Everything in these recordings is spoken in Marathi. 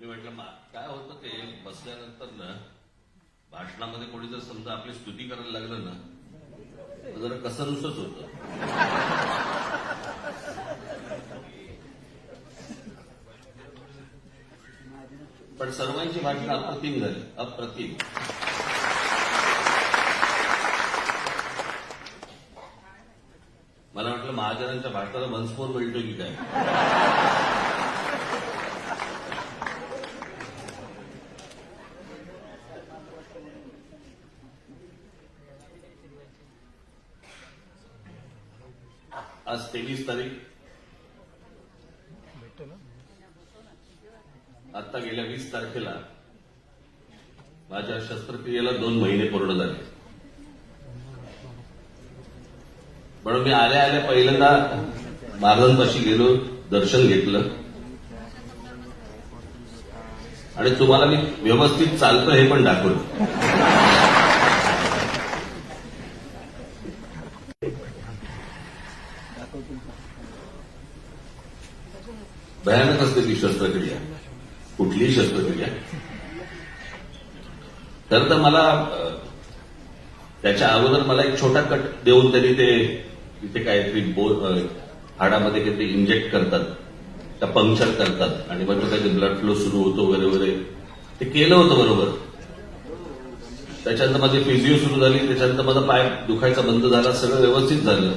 मी म्हटलं काय होतं ते बसल्यानंतर ना भाषणामध्ये कोणी जर समजा आपली स्तुती करायला लागलं ना तर जरा कसंनुसंच होतं. पण सर्वांची भाषणं अप्रतिम झाली, अप्रतिम. मला वाटलं महाजनांच्या भाषणाला मनस्फोर मिळतो की काय. आज 23 तारीख. आता गेल्या 20 तारखेला माझ्या शस्त्रक्रियेला 2 महिने पूर्ण झाले. म्हणून मी आल्या आल्या पहिल्यांदा महाराजांपाशी गेलो, दर्शन घेतलं आणि तुम्हाला मी व्यवस्थित चालतं हे पण दाखवलं. भयानक असते ती शस्त्रक्रिया, कुठलीही शस्त्रक्रिया. खरं तर मला त्याच्या अगोदर मला एक छोटा कट देऊन त्यांनी ते तिथे काहीतरी हाडामध्ये काहीतरी इंजेक्ट करतात, त्या पंक्चर करतात आणि मग तो काहीतरी ब्लड फ्लो सुरू होतो वगैरे वगैरे. ते केलं होतं बरोबर. त्याच्यानंतर माझी फिजिओ सुरू झाली, त्याच्यानंतर माझा पाय दुखायचा बंद झाला, सगळं व्यवस्थित झालं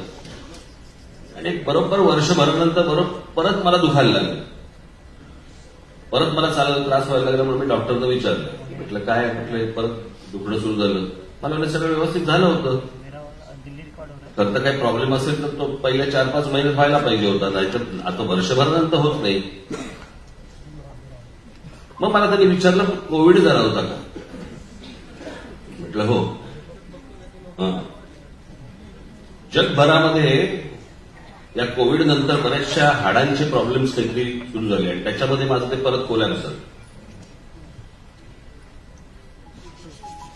आणि बरोबर वर्षभरानंतर परत मला दुखायला लागलं. परत मला चालायला त्रास व्हायला लागला. म्हणून मी डॉक्टरला विचारलं, म्हटलं काय, म्हटलं परत दुखणं सुरू झालं. मला म्हणजे सगळं व्यवस्थित झालं होतं. तर काही प्रॉब्लेम असेल तर तो पहिल्या 4-5 महिन्यात व्हायला पाहिजे होता, नाहीतर आता वर्षभरानंतर होत नाही. मग मला त्यांनी विचारलं कोविड झाला होता का. म्हटलं हो. जगभरामध्ये या कोविड नंतर बऱ्याचशा हाडांचे प्रॉब्लेम्स काहीतरी सुरू झाले आणि त्याच्यामध्ये माझं ते परत कोलॅप्स झालं.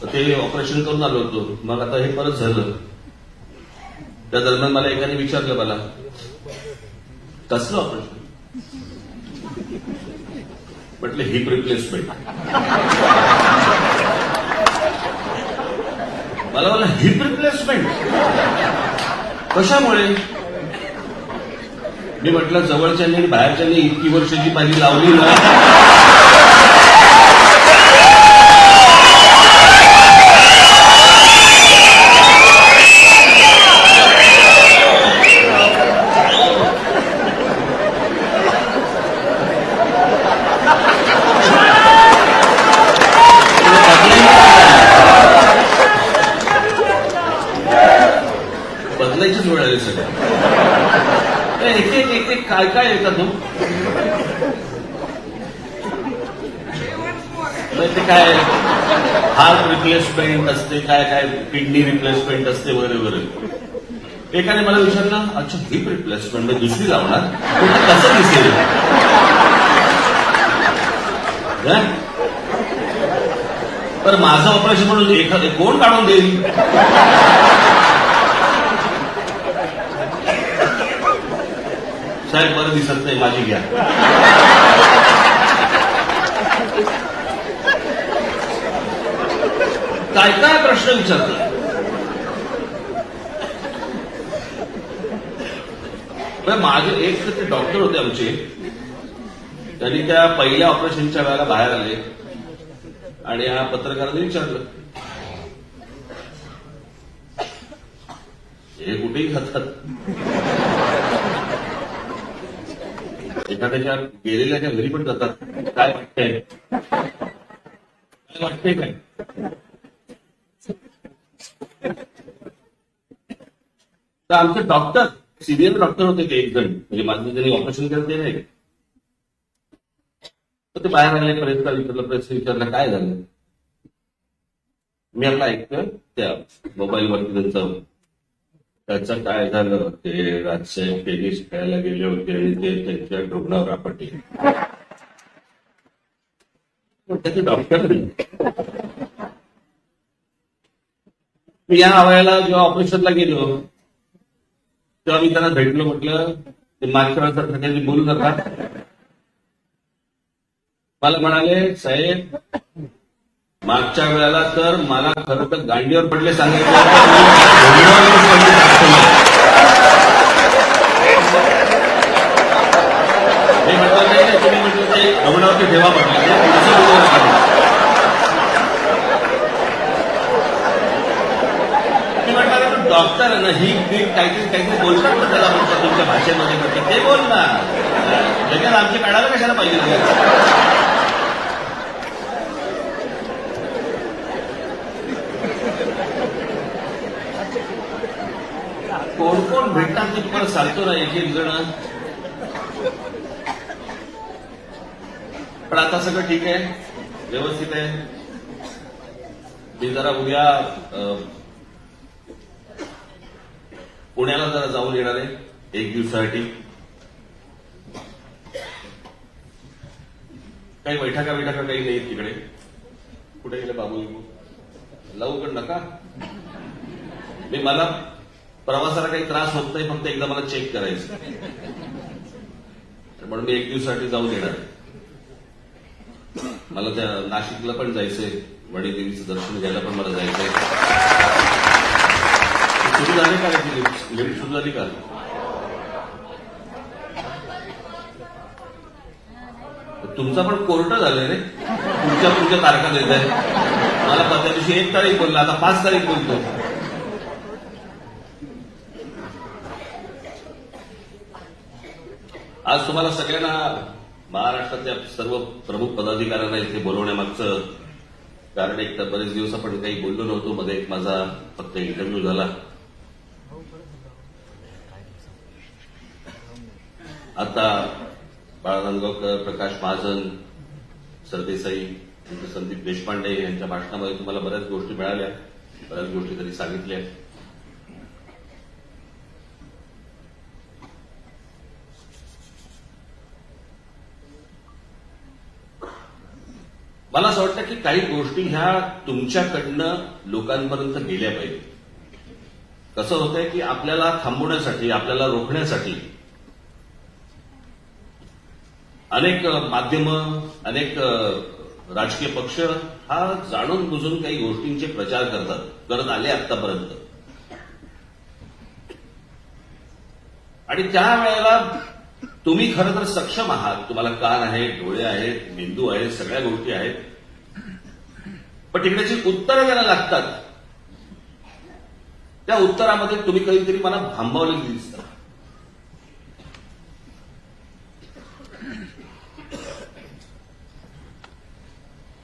तर ते ऑपरेशन करून आलो होतो. मग आता हे परत झालं. त्या दरम्यान मला एकाने विचारलं, मला कसलं ऑपरेशन. म्हटलं हिप रिप्लेसमेंट. मला हिप रिप्लेसमेंट कशामुळे. मी म्हटलं जवळच्यांनी आणि बाहेरच्यांनी इतकी वर्ष जी माझी लावली ना, बदलायचीच वेळ आली सगळं. एक काय काय येतात तो. ते काय हार्ट रिप्लेसमेंट असते, काय काय किडनी रिप्लेसमेंट असते वगैरे वगैरे. एकाने मला विचारलं, अच्छा हिप रिप्लेसमेंट म्हणजे दुसरी लावणार, कसं दिसेल. तर माझं ऑपरेशन म्हणून एखादं कोण काढून देईल. साहेब बरं दिसत नाही, माझी घ्या. काय काय प्रश्न विचारतात. माझे एक तर ते डॉक्टर होते आमचे, त्यांनी त्या पहिल्या ऑपरेशनच्या वेळेला बाहेर आले आणि ह्या पत्रकारांनी विचारलं, हे कुठेही खातात. एखाद्याच्या गेलेल्याच्या घरी पण जातात. काय वाटतंय, काय वाटतंय काय. तर आमचे डॉक्टर, सिनियर डॉक्टर होते ते एक जण, म्हणजे माझं त्यांनी ऑपरेशन केलं ते नाही. तर ते बाहेर आले, प्रेसला विचारलं, प्रेसला विचारलं काय झालं. मी आपला ऐकतोय त्या मोबाईलवरती त्याचं काय झालं, ते राजसाहेब टेनिस खेळायला गेले होते आणि ते त्यांच्या रुग्णावर आपटले. त्याचे डॉक्टर मी या वयाला जेव्हा ऑपरेशनला गेलो तेव्हा मी त्यांना भेटलो. म्हटलं ते मागच्या वेळेसारखं त्यांनी बोलू नका, मला म्हणाले, साहेब मागच्या वेळेला तर मला खरं तर गांडीवर पडले सांगितलं मी म्हटलं नाही, तुम्ही म्हटलं ते रुग्णावरती ठेवा म्हटलं डॉक्टर ना ही काहीतरी काहीतरी बोलतात ना त्याला म्हटलं तुमच्या भाषेमध्ये म्हटलं ते बोल ना लगेच आमच्या काढायला कशाला पाहिजे. कोण कोण भेटतात मी तुम्हाला सांगतो ना एक एक जण. पण आता सगळं ठीक आहे, व्यवस्थित आहे. मी जरा उद्या पुण्याला जरा जाऊन येणार आहे एक दिवसासाठी. काही बैठका काही नाही तिकडे. कुठे गेले बाबू लवकर नका. मला प्रवासाला काही त्रास होत नाही, फक्त एकदा मला चेक करायचं म्हणून मी एक दिवसासाठी जाऊन येणार. मला त्या नाशिकला पण जायचंय, वडीदेवीचं दर्शन घ्यायला पण मला जायचंय. सुरू झाली का लिफ्ट सुरू झाली का? तुमचा पण कोर्ट झालंय रे, पुढच्या तारखा देत आहे. मला त्या दिवशी 1 तारीख बोलला, आता 5 तारीख बोलतो. आज तुम्हाला सगळ्यांना महाराष्ट्रातल्या सर्व प्रमुख पदाधिकाऱ्यांना इथे बोलवण्यामागचं कारण एक तर बरेच दिवस आपण काही बोललो नव्हतो. मध्ये एक माझा फक्त इंटरव्ह्यू झाला. आता बाळा नांदगावकर, प्रकाश महाजन, सरदेसाई, संदीप देशपांडे यांच्या भाषणामध्ये तुम्हाला बऱ्याच गोष्टी मिळाल्या, बऱ्याच गोष्टी त्यांनी सांगितल्या. मला असं वाटतं की काही गोष्टी ह्या तुमच्याकडनं लोकांपर्यंत गेल्या पाहिजे. कसं होतंय की आपल्याला थांबवण्यासाठी, आपल्याला रोखण्यासाठी अनेक माध्यमं, अनेक राजकीय पक्ष हा जाणून बुजून काही गोष्टींचे प्रचार करत आले आतापर्यंत. आणि त्या वेळेला तुम्ही खरं तर सक्षम आहात. तुम्हाला कान आहेत, डोळे आहेत, मेंदू आहे, सगळ्या गोष्टी आहेत. पण तिकडेची उत्तरं द्यायला लागतात. त्या उत्तरामध्ये तुम्ही कधीतरी मला थांबवलेली दिसतात.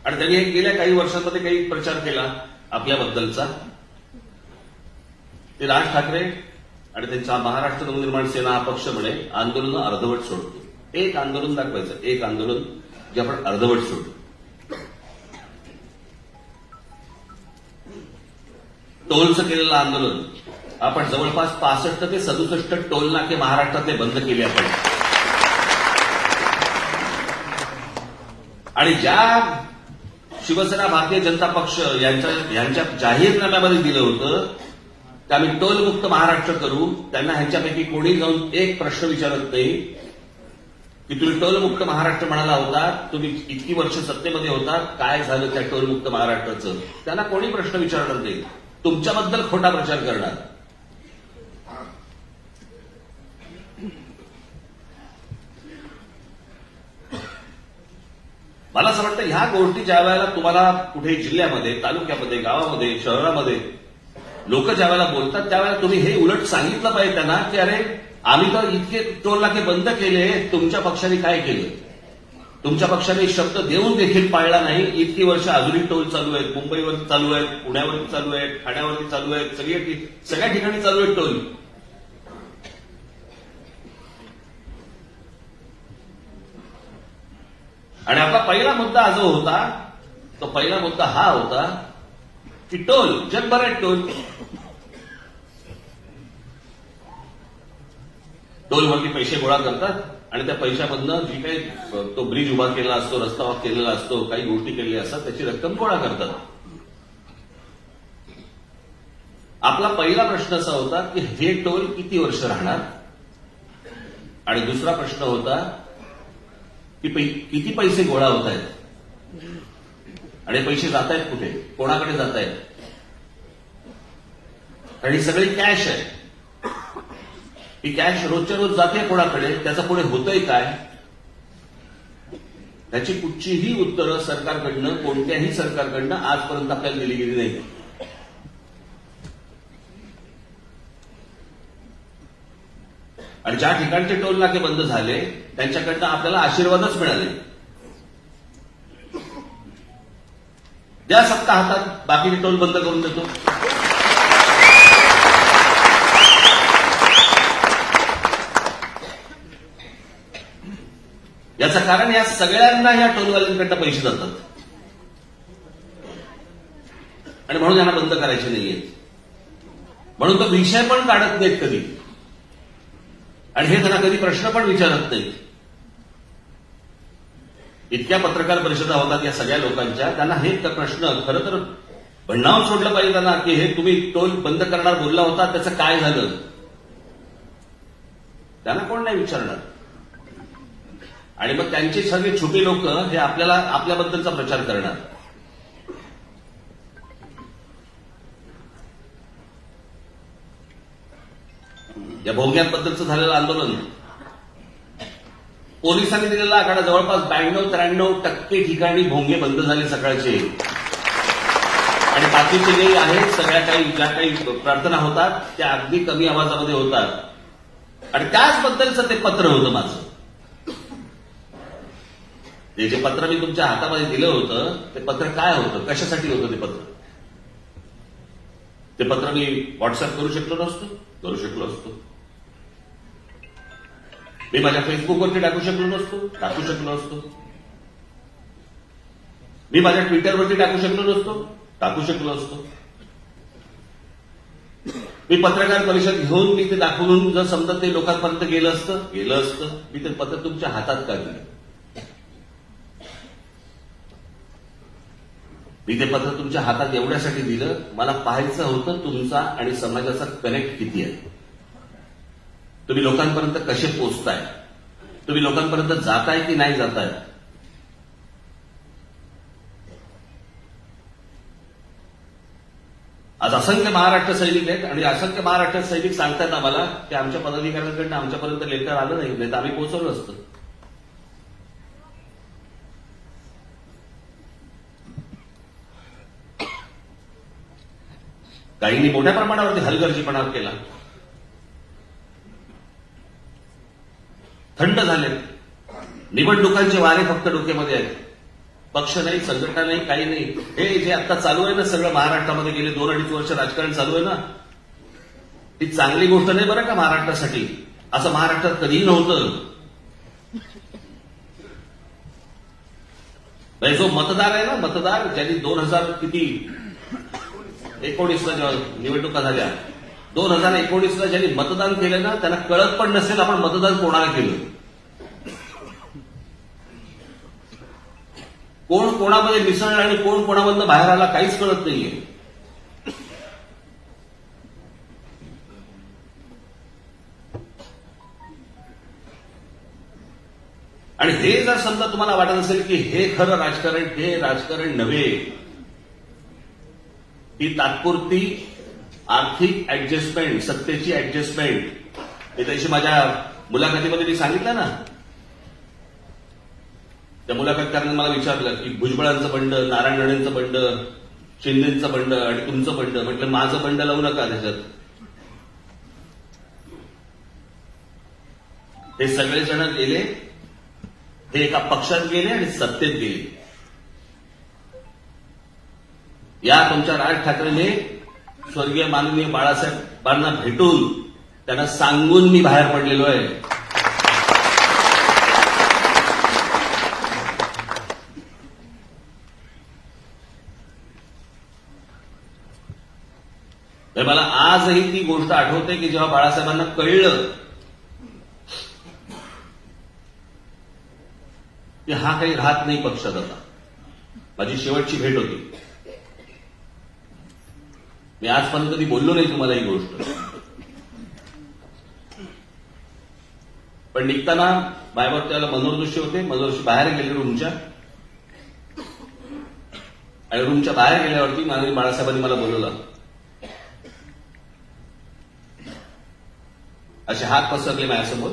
आणि त्यांनी गेल्या काही वर्षांमध्ये काही प्रचार केला आपल्याबद्दलचा. ते राज ठाकरे आणि त्यांचा महाराष्ट्र नवनिर्माण सेना हा पक्ष म्हणे आंदोलन अर्धवट सोडतो. एक आंदोलन दाखवायचं, एक आंदोलन जे आपण अर्धवट सोडतो. टोलचं केलेलं आंदोलन आपण जवळपास 65 ते 67 टोल नाके महाराष्ट्रातले बंद केले आपण. आणि ज्या शिवसेना, भारतीय जनता पक्ष यांच्या जाहीरनाम्यामध्ये दिलं होतं की आम्ही टोलमुक्त महाराष्ट्र करू, त्यांना ह्यांच्यापैकी कोणी जाऊन एक प्रश्न विचारत नाही की तुम्ही टोलमुक्त महाराष्ट्र म्हणाला होता, तुम्ही इतकी वर्ष सत्तेमध्ये होता, काय झालं त्या टोलमुक्त महाराष्ट्राचं? त्यांना कोणी प्रश्न विचारणार नाही, तुमच्याबद्दल खोटा प्रचार करणार. मला असं वाटतं ह्या गोष्टी ज्या वेळेला तुम्हाला कुठे जिल्ह्यामध्ये, तालुक्यामध्ये, गावामध्ये, शहरामध्ये लोक ज्या वेळेला बोलतात त्यावेळेला तुम्ही हे उलट सांगितलं पाहिजे त्यांना की अरे आम्ही तर इतके टोल नाके बंद केले, तुमच्या पक्षाने काय केलं? तुमच्या पक्षाने शब्द देऊन देखील पाळला नाही. इतकी वर्ष अजूनही टोल चालू आहेत, मुंबईवरती चालू आहेत, पुण्यावरती चालू आहेत, ठाण्यावरती चालू आहेत, सगळ्या ठिकाणी चालू आहेत टोल. आणि आपला पहिला मुद्दा जो होता तो पहिला मुद्दा हा होता की टोल, जगभर आहेत टोल. टोलवरती पैसे गोळा करतात आणि त्या पैशामधनं जी काही तो ब्रिज उभा केलेला असतो, रस्ता केलेला असतो, काही गोष्टी केलेल्या असतात, त्याची रक्कम गोळा करतात. आपला पहिला प्रश्न असा होता की हे टोल किती वर्ष राहणार? आणि दुसरा प्रश्न होता की किती पैसे गोळा होत आहेत आणि पैसे जात आहेत कुठे, कोणाकडे जात आहेत. आणि सगळी कॅश आहे. ही कॅश रोजच्या रोज जाते कोणाकडे, त्याचं पुढे होतंय काय, त्याची कुठचीही उत्तरं सरकारकडनं, कोणत्याही सरकारकडनं आजपर्यंत आपल्याला दिली गेली नाही. आणि ज्या ठिकाणचे टोल नाके बंद झाले त्यांच्याकडनं आपल्याला आशीर्वादच मिळाले. द्या सत्ता हातात, बाकीचे टोल बंद करून देतो. याचं कारण या सगळ्यांना या टोलवाल्यांकडनं पैसे जातात आणि म्हणून यांना बंद करायचे नाहीये. म्हणून तो विषय पण काढत नाहीत कधी आणि हे त्यांना कधी प्रश्न पण विचारत नाहीत. इतक्या पत्रकार परिषदा होतात या सगळ्या लोकांच्या, त्यांना हे प्रश्न खरं तर भन्नावून सोडलं पाहिजे त्यांना की हे तुम्ही टोल बंद करणार बोलला होता, त्याचं काय झालं, त्यांना कोण नाही विचारणार. आणि मग त्यांचे सगळे छोटे लोक हे आपल्याबद्दलचा प्रचार करणार. या भोंग्यांबद्दलचं झालेलं आंदोलन, पोलिसांनी दिलेला आकडा जवळपास 92-93% ठिकाणी भोंगे बंद झाले सकाळचे. आणि बाकीचे जे आहेत सगळ्या ज्या काही प्रार्थना होतात त्या अगदी कमी आवाजामध्ये होतात. आणि त्याचबद्दलचं ते पत्र होतं माझं. ते जे पत्र मी तुमच्या हातामध्ये दिलं होतं ते पत्र काय होतं, कशासाठी होतं ते पत्र. ते पत्र मी व्हॉट्सअप करू शकलो असतो. मी माझ्या फेसबुकवरती टाकू शकलो असतो. मी माझ्या ट्विटरवरती टाकू शकलो असतो. मी पत्रकार परिषद घेऊन मी ते दाखवून जर समजा ते लोकांपर्यंत गेलं असतं, मी ते पत्र तुमच्या हातात का दिलं. मी ते पत्र तुमच्या हातात एवढ्यासाठी दिलं, मला पाहायचं होतं तुमचा आणि समाजाचा कनेक्ट किती आहे. तुम्ही लोकांपर्यंत कसे पोचताय, तुम्ही लोकांपर्यंत जाताय की नाही जाताय. आज असंख्य महाराष्ट्र सैनिक आहेत आणि असंख्य महाराष्ट्र सैनिक सांगतायत आम्हाला की आमच्या पदाधिकाऱ्यांकडनं आमच्यापर्यंत लेटर आलं नाही तर आम्ही पोहोचवलं असतं. काहींनी मोठ्या प्रमाणावरती हलगर्जीपणा केला. थंड झाले. निवडणुकांचे वारे फक्त डोक्यामध्ये आहेत. पक्ष नाही, संघटना नाही, काही नाही. हे जे आता चालू आहे ना सगळं महाराष्ट्रामध्ये गेले 2-2.5 वर्ष राजकारण चालू आहे ना, ही चांगली गोष्ट नाही बरं का महाराष्ट्रासाठी. असं महाराष्ट्रात कधीही नव्हतं. जो मतदार आहे ना, मतदार ज्यांनी 2019ला जेव्हा निवडणुका झाल्या, 2019ला ज्यांनी मतदान केलं ना त्यांना कळत पण नसेल आपण मतदान कोणाला केलं. कोण कोणामध्ये मिसळलं आणि कोण कोणामधनं बाहेर आला काहीच कळत नाहीये. आणि हे जर समजा तुम्हाला वाटत असेल की हे खरं राजकारण, हे राजकारण नव्हे, ही तात्पुरती आर्थिक ऍडजस्टमेंट, सत्तेची ऍडजस्टमेंट. हे त्याशी माझ्या मुलाखतीमध्ये मी सांगितलं ना. त्या मुलाखतकारांनी मला विचारलं की भुजबळांचं बंड, नारायण राणेंचं बंड, शिंदेचं बंड आणि तुमचं बंड. म्हटलं माझं बंड लावू नका त्याच्यात. हे सगळेजण गेले, हे एका पक्षात गेले आणि सत्तेत गेले. या तुमच्या राज ठाकरेने स्वर्गीय माननीय बाळासाहेबांना भेटून त्यांना सांगून मी बाहेर पडलेलो आहे. मला आजही ती गोष्ट आठवते की जेव्हा बाळासाहेबांना कळलं की हा काही राहत नाही पक्षात आता. माझी शेवटची भेट होती. मी आजपर्यंत कधी बोललो नाही तुम्हाला ही गोष्ट, पण निघताना बायबर त्याला मनोहर होते. मनोहर बाहेर गेले रूमच्या, आणि रूमच्या बाहेर गेल्यावरती माननीय बाळासाहेबांनी मला बोलवलं. असे हात पसरले माझ्यासमोर,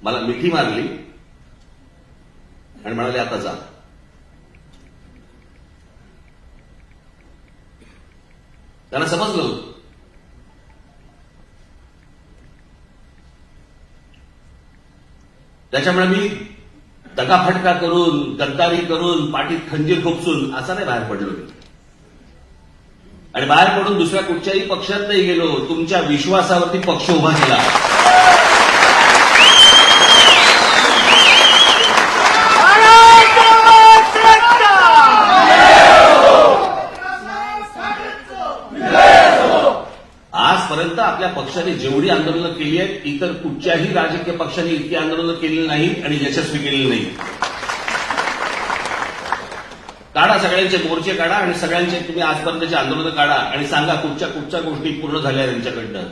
मला मिठी मारली आणि म्हणाले आता जा. त्यांना समजलं होतं. त्याच्यामुळे मी दगाफटका करून, गद्दारी करून, पाठीत खंजीर खोपसून असा नाही बाहेर पडलो मी. आणि बाहेर पडून दुसऱ्या कुठच्याही पक्षात नाही गेलो. तुमच्या विश्वासावरती पक्ष उभा केला. आजपर्यंत आपल्या पक्षाने जेवढी आंदोलनं केली आहेत, इतर कुठच्याही राजकीय पक्षाने इतकी आंदोलनं केलेली नाहीत आणि यशस्वी केलेली नाही. काढा सगळ्यांचे मोर्चे काढा आणि सगळ्यांचे तुम्ही आजपर्यंतचे आंदोलनं काढा आणि सांगा कुठच्या गोष्टी पूर्ण झाल्या त्यांच्याकडनं.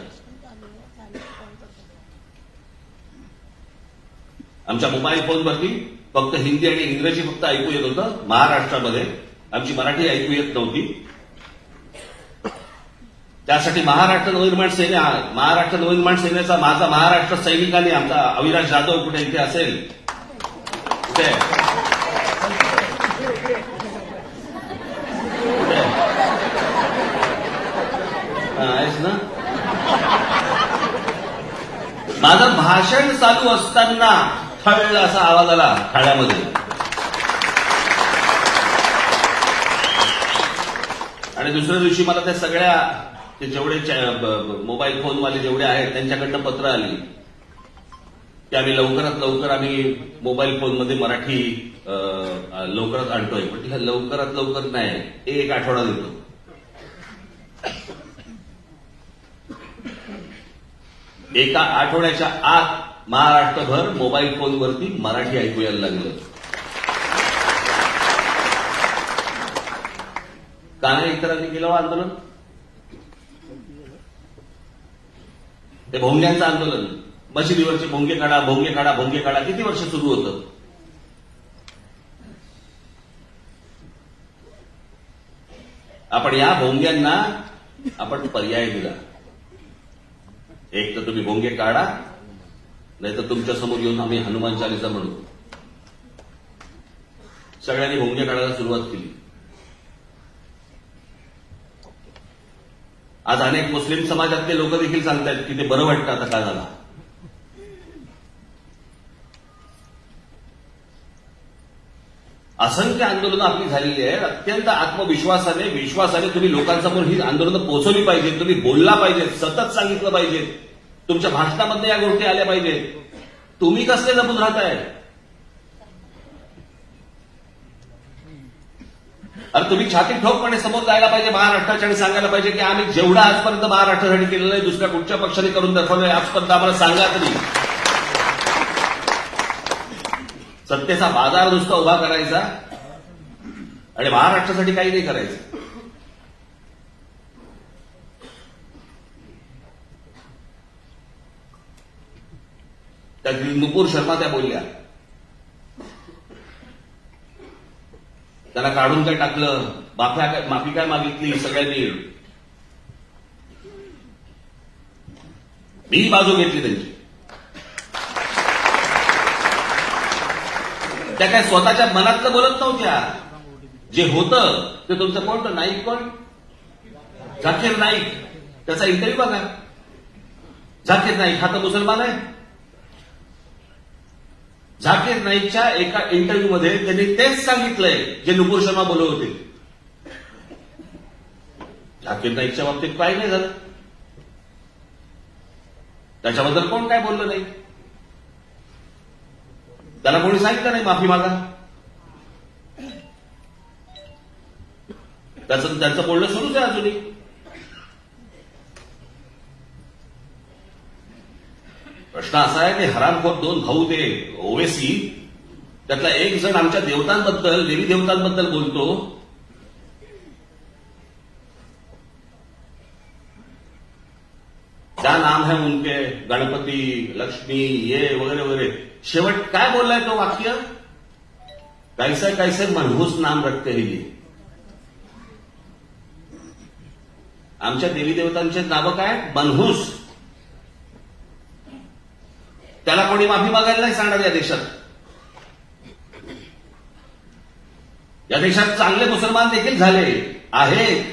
आमच्या मोबाईल फोनवरती फक्त हिंदी आणि इंग्रजी फक्त ऐकू येत होतं महाराष्ट्रामध्ये. आमची मराठी ऐकू येत नव्हती. त्यासाठी महाराष्ट्र नवनिर्माण सेनेचा माझा महाराष्ट्र सैनिकांनी, आमचा अविनाश जाधव कुठे इथे असेल कुठे आहेस ना, माझं भाषण चालू असताना थळला असा आवाज आला ठाण्यामध्ये. आणि दुसऱ्या दिवशी मला त्या सगळ्या ते जेवढे मोबाईल फोनवाले जेवढे आहेत त्यांच्याकडनं पत्र आली की आम्ही लवकरात आम्ही मोबाईल फोनमध्ये मराठी लवकरात आणतोय. म्हटलं लवकरात लवकर नाही, एक आठवडा देतो. एका आठवड्याच्या आत महाराष्ट्रभर मोबाईल फोनवरती मराठी ऐकू यायला लागलं. का नाही इतरांनी केलं आंदोलन? ते भोंग्यांचं आंदोलन, मशिदीवरचे भोंगे काढा किती वर्ष सुरू होतं. आपण या भोंग्यांना आपण पर्याय दिला. एक तर तुम्ही भोंगे काढा, नाही तर तुमच्या समोर येऊन आम्ही हनुमान चालीसा म्हणू. सगळ्यांनी भोंगे काढायला सुरुवात केली. आज अनेक मुस्लिम समाजातले लोक देखील सांगतात की ते बरं वाटतं आता का झाला. असंख्य आंदोलनं आपली झालेली आहेत. अत्यंत विश्वासाने तुम्ही लोकांसमोर ही आंदोलनं पोहोचवली पाहिजेत. तुम्ही बोलला पाहिजे, सतत सांगितलं पाहिजे. तुमच्या भाषणामध्ये या गोष्टी आल्या पाहिजेत. तुम्ही कसले जपून राहताय? अरे तुम्ही छाती ठोकपणे समोर जायला पाहिजे महाराष्ट्राच्या आणि सांगायला पाहिजे की आम्ही जेवढं आजपर्यंत महाराष्ट्रासाठी केलेलं आहे दुसऱ्या कुठच्या पक्षाने करून दाखवलंय आजपर्यंत आम्हाला सांगा तरी. सत्तेचा बाजार नुसता उभा करायचा आणि महाराष्ट्रासाठी काही नाही करायचं. त्या नुपूर शर्मा त्या बोलल्या, त्यांना काढून काय टाकलं, माफी काय मागितली सगळ्यांनी. मी बाजू घेतली त्यांची. त्या काय स्वतःच्या मनातलं बोलत नव्हत्या. जे होतं ते तुमचं कोणतं नाईक, कोण झाकीर नाईक, त्याचा इंटरव्ह्यू बघा. झाकीर नाईक हा तर मुसलमान आहे. झाकीर नाईकच्या एका इंटरव्ह्यूमध्ये त्यांनी तेच सांगितलंय जे नुपूर शर्मा बोलत होते. झाकीर नाईकच्या बाबतीत काय नाही झालं, त्याच्याबद्दल कोण काय बोललं नाही. त्याला कोणी सांगितलं नाही माफी मागा. त्यांचं बोलणं सुरूच आहे अजूनही. प्रश्न असा आहे की हरामखोर दोन भाऊ ते ओवेसी, त्यातला एक जण आमच्या देवतांबद्दल, देवी देवतांबद्दल बोलतो. क्या नाम है उनके, गणपती, लक्ष्मी, ये वगैरे वगैरे. शेवट काय बोललाय तो वाक्य, कैसे कैसे मनहूस नाम रखते हैं ये. आमच्या देवी देवतांचे नावं काय, मनहूस. त्याला कोणी माफी मागायला नाही सांगणार या देशात. या देशात चांगले मुसलमान देखील झाले आहेत.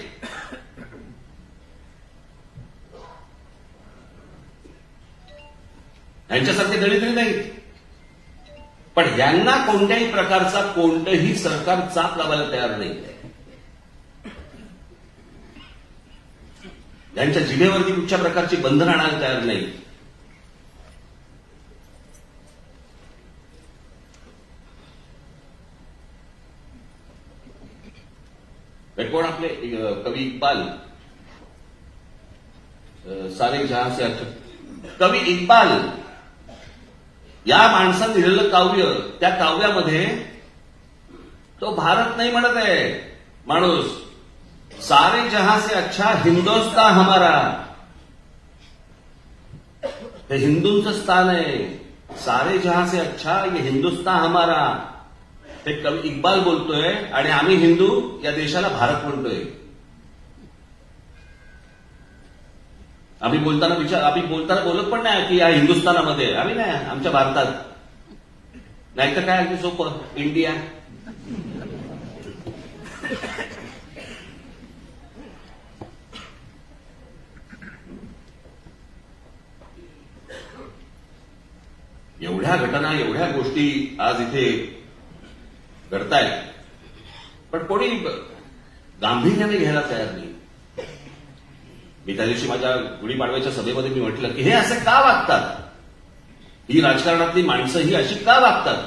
यांच्यासारखे दलितही नाहीत. पण यांना कोणत्याही प्रकारचा कोणतंही सरकार चाप लावायला तयार नाही. यांच्या जिभेवरती कुठच्या प्रकारची बंधनं आणायला तयार नाही. कोण आपले कवी इक्बाल, सारे जहां से अच्छा. कवी इक्बाल या माणसानं लिहिलेलं काव्य, त्या काव्यामध्ये तो भारत नाही म्हणत आहे माणूस, सारे जहां से अच्छा हिंदुस्तान हमारा. हे हिंदूंचं स्थान आहे. सारे जहां से अच्छा ये हिंदुस्तान हमारा. हे कवी इक्बाल बोलतोय आणि आम्ही हिंदू या देशाला भारत म्हणतोय. आम्ही बोलताना बोलत पण नाही की या हिंदुस्थानामध्ये, आम्ही नाही, आमच्या भारतात. नाहीतर काय अगदी सोपं, इंडिया. एवढ्या घटना, एवढ्या गोष्टी आज इथे घडतायत, पण कोणी गांभीर्याने घ्यायला तयार नाही. मी त्या दिवशी माझ्या गुढीपाडव्याच्या सभेमध्ये मी म्हटलं की हे असे का वागतात, ही राजकारणातली माणसं ही अशी का वागतात,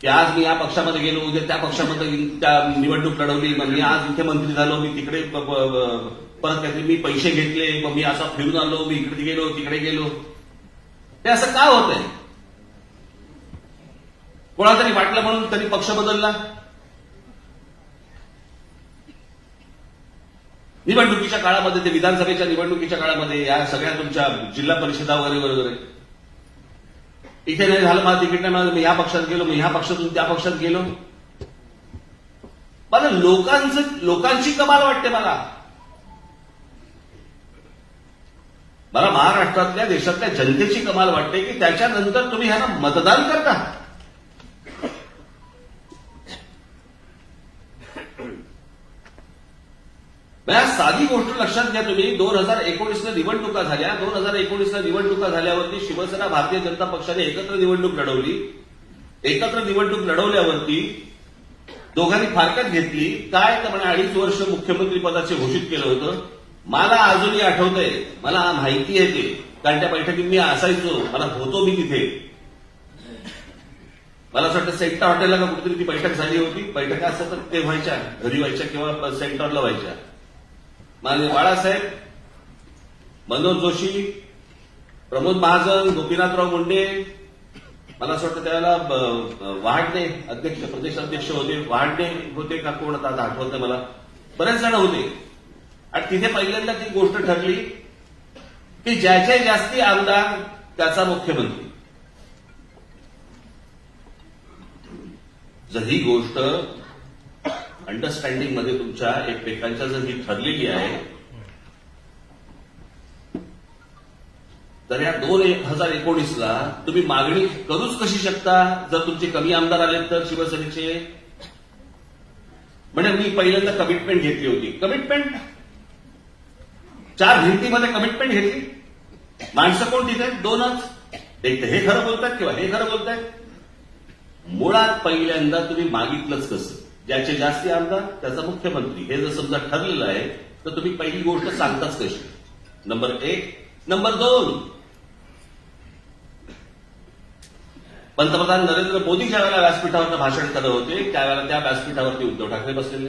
की आज मी या पक्षामध्ये गेलो, उद्या त्या पक्षामध्ये त्या निवडणूक लढवली, मग मी आज इथे मंत्री झालो, मी तिकडे परत काहीतरी मी पैसे घेतले, मग मी असा फिरून आलो, मी इकडे गेलो तिकडे गेलो. ते असं का होतंय? कोणाला तरी वाटलं म्हणून तरी पक्ष बदलला. निवडणुकीच्या काळामध्ये, ते विधानसभेच्या निवडणुकीच्या काळामध्ये, या सगळ्या तुमच्या जिल्हा परिषदा वगैरे इथे नाही झालं, मला तिकीट नाही मिळालं, मी ह्या पक्षात गेलो, मी ह्या पक्षातून त्या पक्षात गेलो. मला लोकांची कमाल वाटते. मला महाराष्ट्रातल्या, देशातल्या जनतेची कमाल वाटते की त्याच्यानंतर तुम्ही ह्यांना मतदान करता. साधी गोष्ट लक्षात घ्या तुम्ही. 2019ला निवडणुका झाल्या. 2019ला निवडणुका झाल्यावरती शिवसेना, भारतीय जनता पक्षाने एकत्र निवडणूक लढवली. एकत्र निवडणूक लढवल्यावरती दोघांनी फारकत घेतली. काय तर म्हणे 2.5 वर्ष मुख्यमंत्री पदाचे घोषित केलं होतं. मला अजूनही आठवतंय, मला माहिती आहे ते, कारण त्या बैठकीत मी असायचो, मला होतो मी तिथे. मला असं वाटतं सेंटर हॉटेलला का कुठेतरी ती बैठक झाली होती. बैठका असं तर ते व्हायच्या, घरी व्हायच्या किंवा सेंटरला व्हायच्या. माझे बाळासाहेब, मनोज जोशी, प्रमोद महाजन, गोपीनाथराव मुंडे, मला असं वाटतं त्यावेळेला वहाडणे अध्यक्ष, प्रदेश अध्यक्ष होते, वहाडणे होते का कोण आता आठवत नाही मला, बरेच जण होते. आणि तिथे पहिल्यांदा ती गोष्ट ठरली की ज्याचे जास्ती आमदार त्याचा मुख्यमंत्री. जर ही गोष्ट अंडरस्टँडिंग मध्ये तुमच्या एकमेकांच्या जर ही ठरलेली आहे, तर या 2019ला तुम्ही मागणी करूच कशी शकता जर तुमचे कमी आमदार आले तर शिवसेनेचे. म्हणजे मी पहिल्यांदा कमिटमेंट घेतली होती. कमिटमेंट 4 भिंतीमध्ये कमिटमेंट घेतली. माणसं कोण तिथे 2च. एक तर हे खरं बोलतात किंवा हे खरं बोलतायत. मुळात पहिल्यांदा तुम्ही मागितलंच कसं, ज्याचे जास्ती आमदार त्याचा मुख्यमंत्री. हे जर समजा ठरलेलं आहे तर तुम्ही पहिली गोष्ट सांगताच कशी, नंबर 1. नंबर 2, पंतप्रधान नरेंद्र मोदी ज्या वेळेला व्यासपीठावर भाषण करत होते त्यावेळेला त्या व्यासपीठावरती उद्धव ठाकरे बसलेले.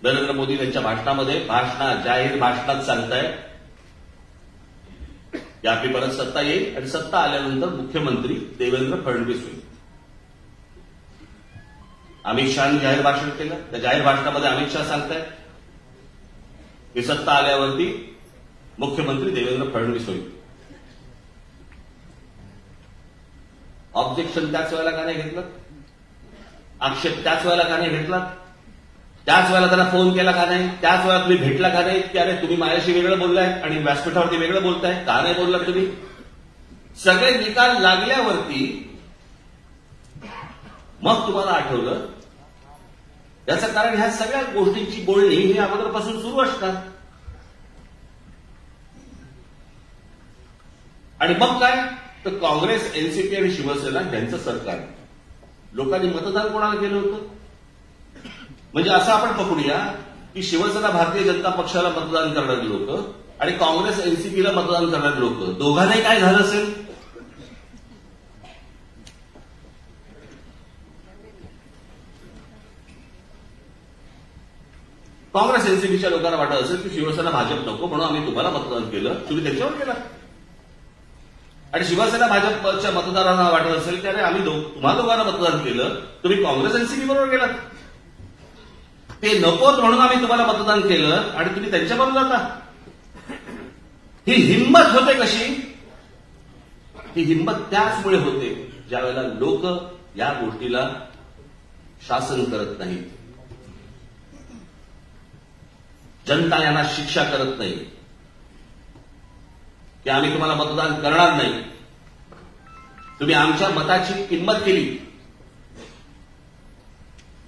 नरेंद्र मोदी त्यांच्या भाषणामध्ये, जाहीर भाषणात सांगतायत की आपली परत सत्ता येईल आणि सत्ता आल्यानंतर मुख्यमंत्री देवेंद्र फडणवीस होईल. अमित शहानी जाहीर भाषण केलं. त्या जाहीर भाषणामध्ये अमित शहा सांगतायत की सत्ता आल्यावरती मुख्यमंत्री देवेंद्र फडणवीस होईल. ऑब्जेक्शन त्याच वेळेला का नाही घेतलं? आक्षेप त्याच वेळेला का नाही घेतला? त्याच वेळेला त्यांना फोन केला का नाही? त्याच वेळेला तुम्ही भेटला का नाही? की अरे तुम्ही माझ्याशी वेगळं बोललाय आणि व्यासपीठावरती वेगळं बोलताय, का नाही बोललात तुम्ही? सगळे निकाल लागल्यावरती मग तुम्हाला आठवलं. याचं कारण ह्या सगळ्या गोष्टींची बोलणी ही अगोदरपासून सुरू असतात. आणि मग काय तर काँग्रेस, एनसीपी आणि शिवसेना यांचं सरकार. लोकांनी मतदान कोणाला केलं होतं? म्हणजे असं आपण पकडूया की शिवसेना भारतीय जनता पक्षाला मतदान करणारी लोक आणि काँग्रेस एनसीपीला मतदान करणारी लोक, दोघांनाही काय झालं असेल? काँग्रेस एनसीपीच्या लोकांना वाटत असेल की शिवसेना भाजप नको म्हणून आम्ही तुम्हाला मतदान केलं, तुम्ही त्याच्यावर केला. आणि शिवसेना भाजपच्या मतदारांना वाटत असेल की अरे आम्ही तुम्हा दोघांना मतदान केलं, तुम्ही काँग्रेस एनसीपी बरोबर गेलात. ते नकोत म्हणून आम्ही तुम्हाला मतदान केलं आणि तुम्ही त्यांच्याबरोबर जाता. ही हिंमत होते कशी? ही हिंमत त्याचमुळे होते ज्या वेळेला लोक या गोष्टीला शासन करत नाहीत, जनता यांना शिक्षा करत नाही की आम्ही तुम्हाला मतदान करणार नाही, तुम्ही आमच्या मताची किंमत केली.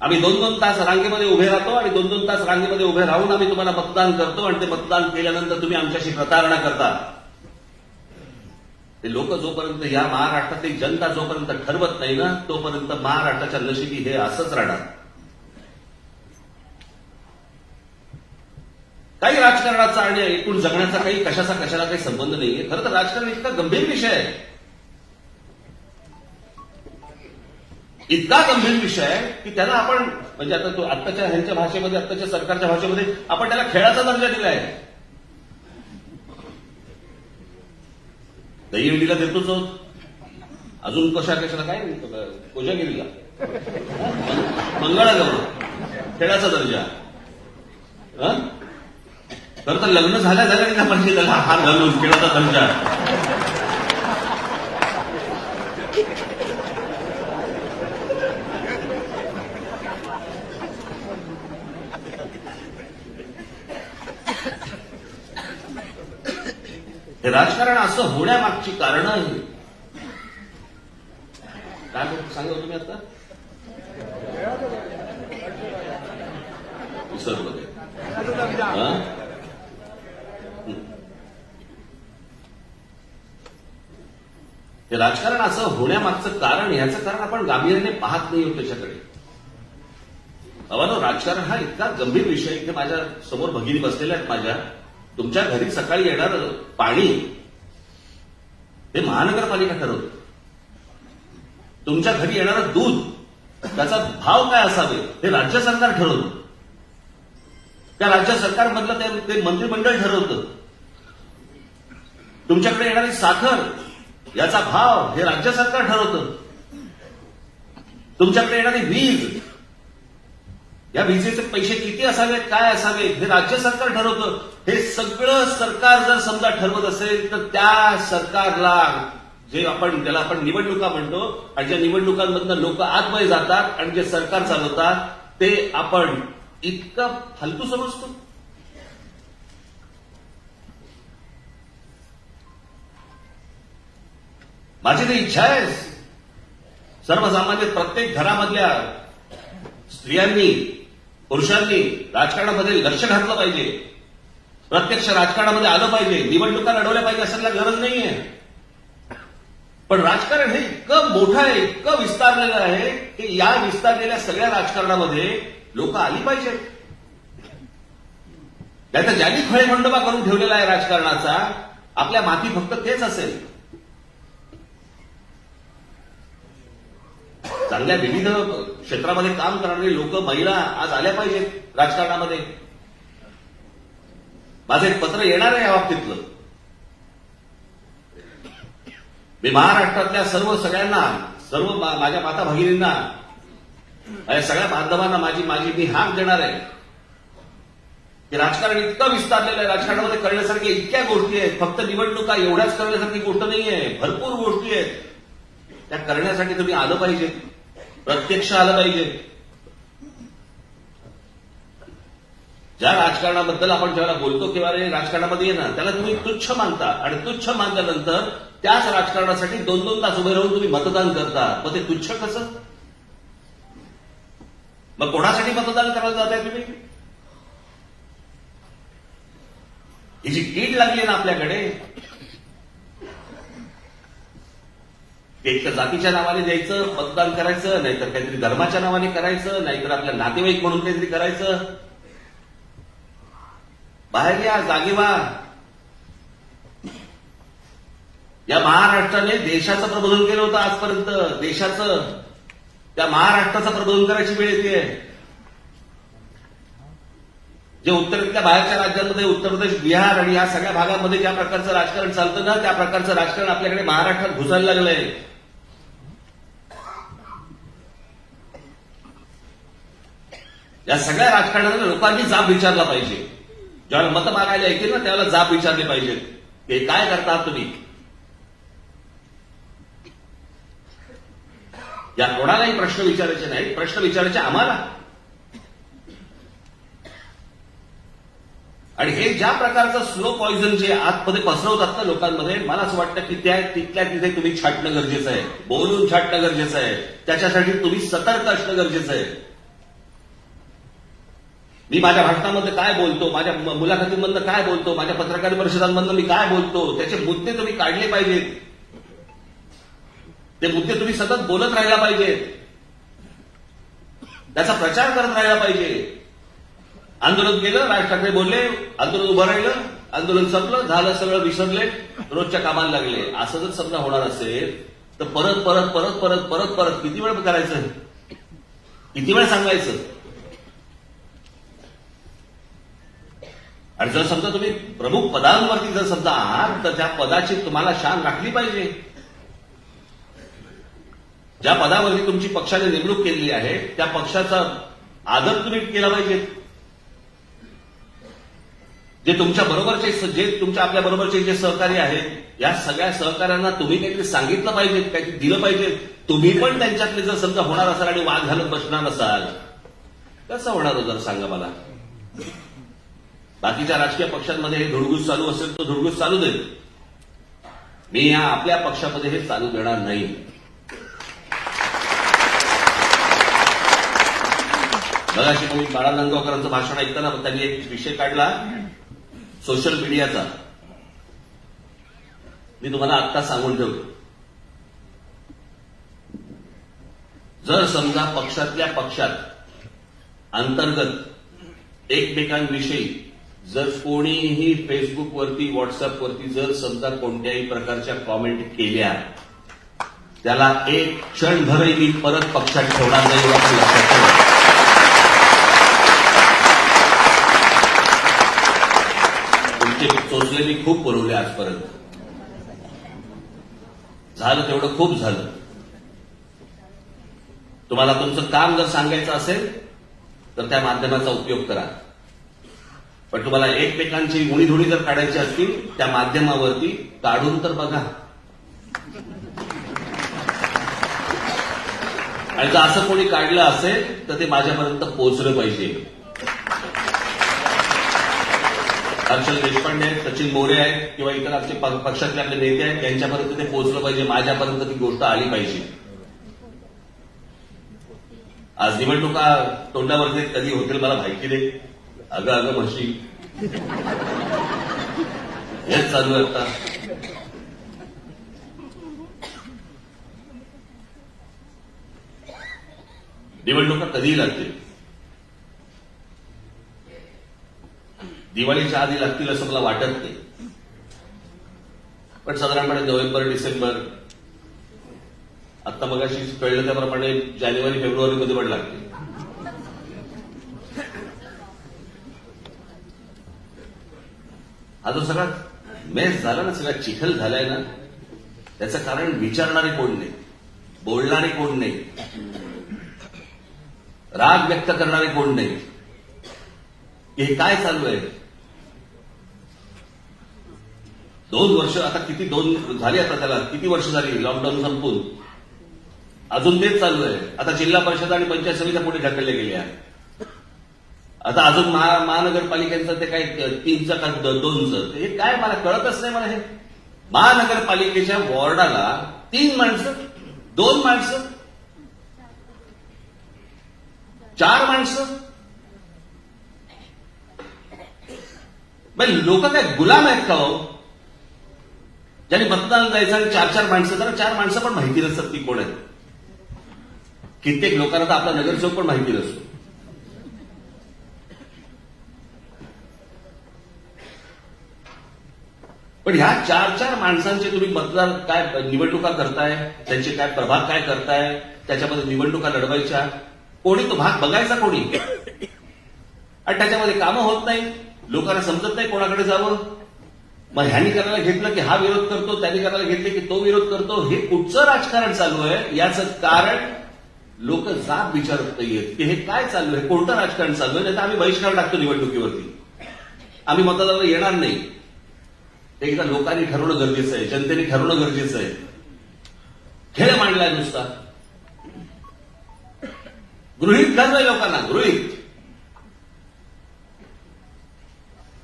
आम्ही 2-2 तास रांगेमध्ये उभे राहतो आणि 2-2 तास रांगेमध्ये उभे राहून आम्ही तुम्हाला मतदान करतो आणि ते मतदान केल्यानंतर तुम्ही आमच्याशी प्रतारणा करता. ते लोक जोपर्यंत या महाराष्ट्रातली जनता जोपर्यंत ठरवत नाही ना तोपर्यंत महाराष्ट्राच्या नशिबी हे असंच राहणार. काही राजकारणाचा आणि एकूण जगण्याचा काही कशाला काही संबंध नाहीये. खरं तर राजकारण इतका गंभीर विषय आहे, इतका गंभीर विषय आहे की त्याला आपण म्हणजे आता तो आत्ताच्या ह्यांच्या भाषेमध्ये, आत्ताच्या सरकारच्या भाषेमध्ये आपण त्याला खेळाचा दर्जा दिलाय. दहीहंडीला देतोच आहोत, अजून कशाला काय कोजागिरीला मंगळागौर खेळाचा दर्जा. खरं तर लग्न झाल्या म्हणजे त्याला हात घालून खेळाचा दर्जा. हे राजकारण असं होण्यामागची कारणं आहे. काय सांगा तुम्ही आता? विसरमध्ये हे राजकारण असं होण्यामागचं कारण, याचं कारण आपण गांभीर्याने पाहत नाही होत त्याच्याकडे. अवानो, राजकारण हा इतका गंभीर विषय की माझ्या समोर भगिनी बसलेल्या आहेत माझ्या. तुमच्या घरी सकाळी येणार पाणी हे महानगरपालिका ठरवते. तुमच्या घरी येणारं दूध त्याचा भाव काय असावे हे राज्य सरकार ठरवतं. त्या राज्य सरकारमधलं ते मंत्रिमंडळ ठरवतं. तुमच्याकडे येणारी साखर याचा भाव हे राज्य सरकार ठरवतं. तुमच्याकडे येणारी वीज, या विजेचे पैसे किती असावेत, काय असावेत हे राज्य सरकार ठरवतं. हे सगळं सरकार जर समजा ठरवत असेल तर त्या सरकारला ज्याला आपण निवडणुका म्हणतो आणि ज्या निवडणुकांमधनं लोक आतमध्ये जातात आणि जे सरकार चालवतात ते आपण इतकं फालतू समजतो. माझी तर इच्छा आहे सर्वसामान्य प्रत्येक घरामधल्या स्त्रियांनी, पुरुषांनी राजकारणामध्ये लक्ष घातलं पाहिजे, प्रत्यक्ष राजकारणामध्ये आलं पाहिजे, निवडणुका लढवल्या पाहिजे अशाला गरज नाहीये. पण राजकारण हे इतकं मोठं आहे, इतकं विस्तारलेलं आहे की या विस्तारलेल्या सगळ्या राजकारणामध्ये लोक आली पाहिजेत. त्याचा ज्यांनी खळेखंडोबा करून ठेवलेला आहे राजकारणाचा, आपल्या माथी फक्त तेच असेल. चांगल्या विविध क्षेत्रामध्ये काम करणारे लोक, महिला आज आल्या पाहिजेत राजकारणामध्ये. माझं एक पत्र येणार आहे या बाबतीतलं. मी महाराष्ट्रातल्या सगळ्यांना, सर्व माझ्या माता भगिनींना, या सगळ्या बांधवांना मी हाक देणार आहे की राजकारण इतकं विस्तारलेलं आहे, राजकारणामध्ये करण्यासारख्या इतक्या गोष्टी आहेत, फक्त निवडणुका एवढ्याच करण्यासारखी गोष्ट नाहीये, भरपूर गोष्टी आहेत. त्या करण्यासाठी तुम्ही आलं पाहिजे, प्रत्यक्ष आलं पाहिजे. ज्या राजकारणाबद्दल आपण जेव्हा बोलतो किंवा राजकारणामध्ये ये ना, त्याला तुम्ही तुच्छ मानता आणि तुच्छ मानल्यानंतर त्याच राजकारणासाठी 2-2 तास उभे राहून तुम्ही मतदान करता. मग ते तुच्छ कसं? मग कोणासाठी मतदान करायला जाताय तुम्ही? ही जी कीड लागली ना आपल्याकडे, एक तर जातीच्या नावाने द्यायचं, मतदान करायचं, नाहीतर काहीतरी धर्माच्या नावाने करायचं, नाहीतर आपल्या नातेवाईक म्हणून काहीतरी करायचं. बाहेर या, जागे व्हा. या महाराष्ट्राने देशाचं प्रबोधन केलं होतं आजपर्यंत, देशाचं. त्या महाराष्ट्राचं प्रबोधन करायची वेळ येते. जे उत्तरेतल्या बाहेरच्या राज्यांमध्ये, उत्तर प्रदेश, बिहार आणि या सगळ्या भागांमध्ये ज्या प्रकारचं राजकारण चालतं ना, त्या प्रकारचं राजकारण आपल्याकडे महाराष्ट्रात घुसायला लागलंय. या सगळ्या राजकारणाला लोकांनी जाब विचारला पाहिजे. ज्यावेळेला मतं मागायला येतील ना, त्यावेळेला जाब विचारले पाहिजेत. ते काय करतात तुम्ही? या कोणालाही प्रश्न विचारायचे नाही, प्रश्न विचारायचे आम्हाला. आणि हे ज्या प्रकारचं स्लो पॉइझन जे आतमध्ये पसरवतात ना लोकांमध्ये, मला असं वाटतं की त्या तिथल्या तिथे तुम्ही छाटणं गरजेचं आहे, बोलून छाटणं गरजेचं आहे. त्याच्यासाठी तुम्ही सतर्क असणं गरजेचं आहे. मी माझ्या भाषणामध्ये काय बोलतो, माझ्या मुलाखतींमधनं काय बोलतो, माझ्या पत्रकार परिषदांमधनं मी काय बोलतो, त्याचे मुद्दे तुम्ही काढले पाहिजेत. ते मुद्दे तुम्ही सतत बोलत राहायला पाहिजेत, त्याचा प्रचार करत राहायला पाहिजे. आंदोलन केलं, राज ठाकरे बोलले, आंदोलन उभं राहिलं, आंदोलन संपलं, झालं, सगळं विसरले, रोजच्या कामाला लागले. असं जर समजा होणार असेल तर परत परत परत परत परत परत किती वेळ करायचं, किती वेळ सांगायचं? आणि जर समजा तुम्ही प्रमुख पदांवरती जर समजा आहात तर त्या पदाची तुम्हाला शान राखली पाहिजे. ज्या पदावरती तुमची पक्षाने नेमणूक केलेली आहे त्या पक्षाचा आदर तुम्ही केला पाहिजे. जे तुमच्या बरोबरचे, जे तुमच्या आपल्या बरोबरचे जे सहकारी आहेत, या सगळ्या सहकाऱ्यांना तुम्ही काहीतरी सांगितलं पाहिजे, काहीतरी दिलं पाहिजे. तुम्ही पण त्यांच्यातले जर समजा होणार असाल आणि वाद घालत बसणार असाल, कसं होणार हो? जर सांगा मला. बाकीच्या राजकीय पक्षांमध्ये हे धुडगूस चालू असेल तर धुडगूस चालू दे. मी या आपल्या पक्षामध्ये हे चालू देणार नाही. मगाशी मी बाळा नांदगावकरांचं भाषण ऐकताना त्यांनी एक विषय काढला सोशल मीडियाचा. मी तुम्हाला आत्ता सांगून ठेवतो, जर समजा पक्षातल्या पक्षात अंतर्गत एकमेकांविषयी जर कोणीही फेसबुकवरती, व्हॉट्सअपवरती जर समजा कोणत्याही प्रकारच्या कॉमेंट केल्या, त्याला एक क्षणभरही मी परत पक्षात ठेवणार नाही. आपण लक्षात ठेवा. तुमचे चोचले मी खूप पुरवले आजपर्यंत, झालं तेवढं खूप झालं. तुम्हाला तुमचं काम जर सांगायचं असेल तर त्या माध्यमाचा उपयोग करा, पण तुम्हाला एकमेकांची गुणीधुणी जर काढायची असतील त्या माध्यमावरती काढून तर बघा. आणि जर असं कोणी काढलं असेल तर ते माझ्यापर्यंत पोहोचलं पाहिजे. हर्षल देशपांडे आहेत, सचिन मोरे आहेत किंवा इतर आमचे पक्षातले आपले नेते आहेत, त्यांच्यापर्यंत ते पोहोचलं पाहिजे, माझ्यापर्यंत ती गोष्ट आली पाहिजे. आज निवडणुका तोंडावरती कधी होतील मला माहिती नाही. अगं अगं म्हशी हेच चालू आहे आता. निवडणुका कधीही लागतील, दिवाळीच्या आधी लागतील असं मला वाटत नाही, पण साधारणपणे नोव्हेंबर, डिसेंबर, आता मगाशी कळलं त्याप्रमाणे जानेवारी, फेब्रुवारीमध्ये पण लागतील. हा जो सगळा मेस झाला ना, सगळा चिखल झालाय ना, त्याचं कारण विचारणारे कोण नाही, बोलणारे कोण नाही, राग व्यक्त करणारे कोण नाही, की हे काय चालू आहे. 2 वर्ष आता किती 2 झाली, आता त्याला किती वर्ष झाली लॉकडाऊन संपून, अजून तेच चालू आहे. आता जिल्हा परिषद आणि पंचायत समित्या पुढे ढकलल्या गेल्या. आता अजून महानगरपालिकेचं ते काय 3चं का 2चं, हे काय मला कळतच नाही. मला हे महानगरपालिकेच्या वॉर्डाला 3 माणसं, 2 माणसं, 4 माणसं, लोक काय गुलाम आहेत का हो? ज्यांनी मतदान जायचं आणि 4 माणसं, जरा 4 माणसं पण माहिती नसतात ती कोण आहेत. कित्येक लोकांना तर आपला नगरसेवक पण माहिती नसतो. पण ह्या 4 माणसांचे तुम्ही मतदार काय निवडणुका करताय, त्यांचे काय प्रभाग काय करताय, त्याच्यामध्ये निवडणुका लढवायच्या, कोणी तो भाग बघायचा कोणी, आणि त्याच्यामध्ये कामं होत नाही. लोकांना समजत नाही कोणाकडे जावं. मग ह्यांनी करायला घेतलं की हा विरोध करतो, त्यांनी करायला घेतले की तो विरोध करतो. हे कुठचं राजकारण चालू आहे? याचं कारण लोक जाब विचारत नाहीयेत की हे काय चालू आहे, कोणतं राजकारण चालू आहे. नाही तर आम्ही बहिष्कार टाकतो निवडणुकीवरती, आम्ही मतदाराला येणार नाही. एकदा लोकांनी ठरवणं गरजेचं आहे, जनतेने ठरवणं गरजेचं आहे. खेळ मांडलाय नुसता, गृहीत धरलंय लोकांना, गृहीत.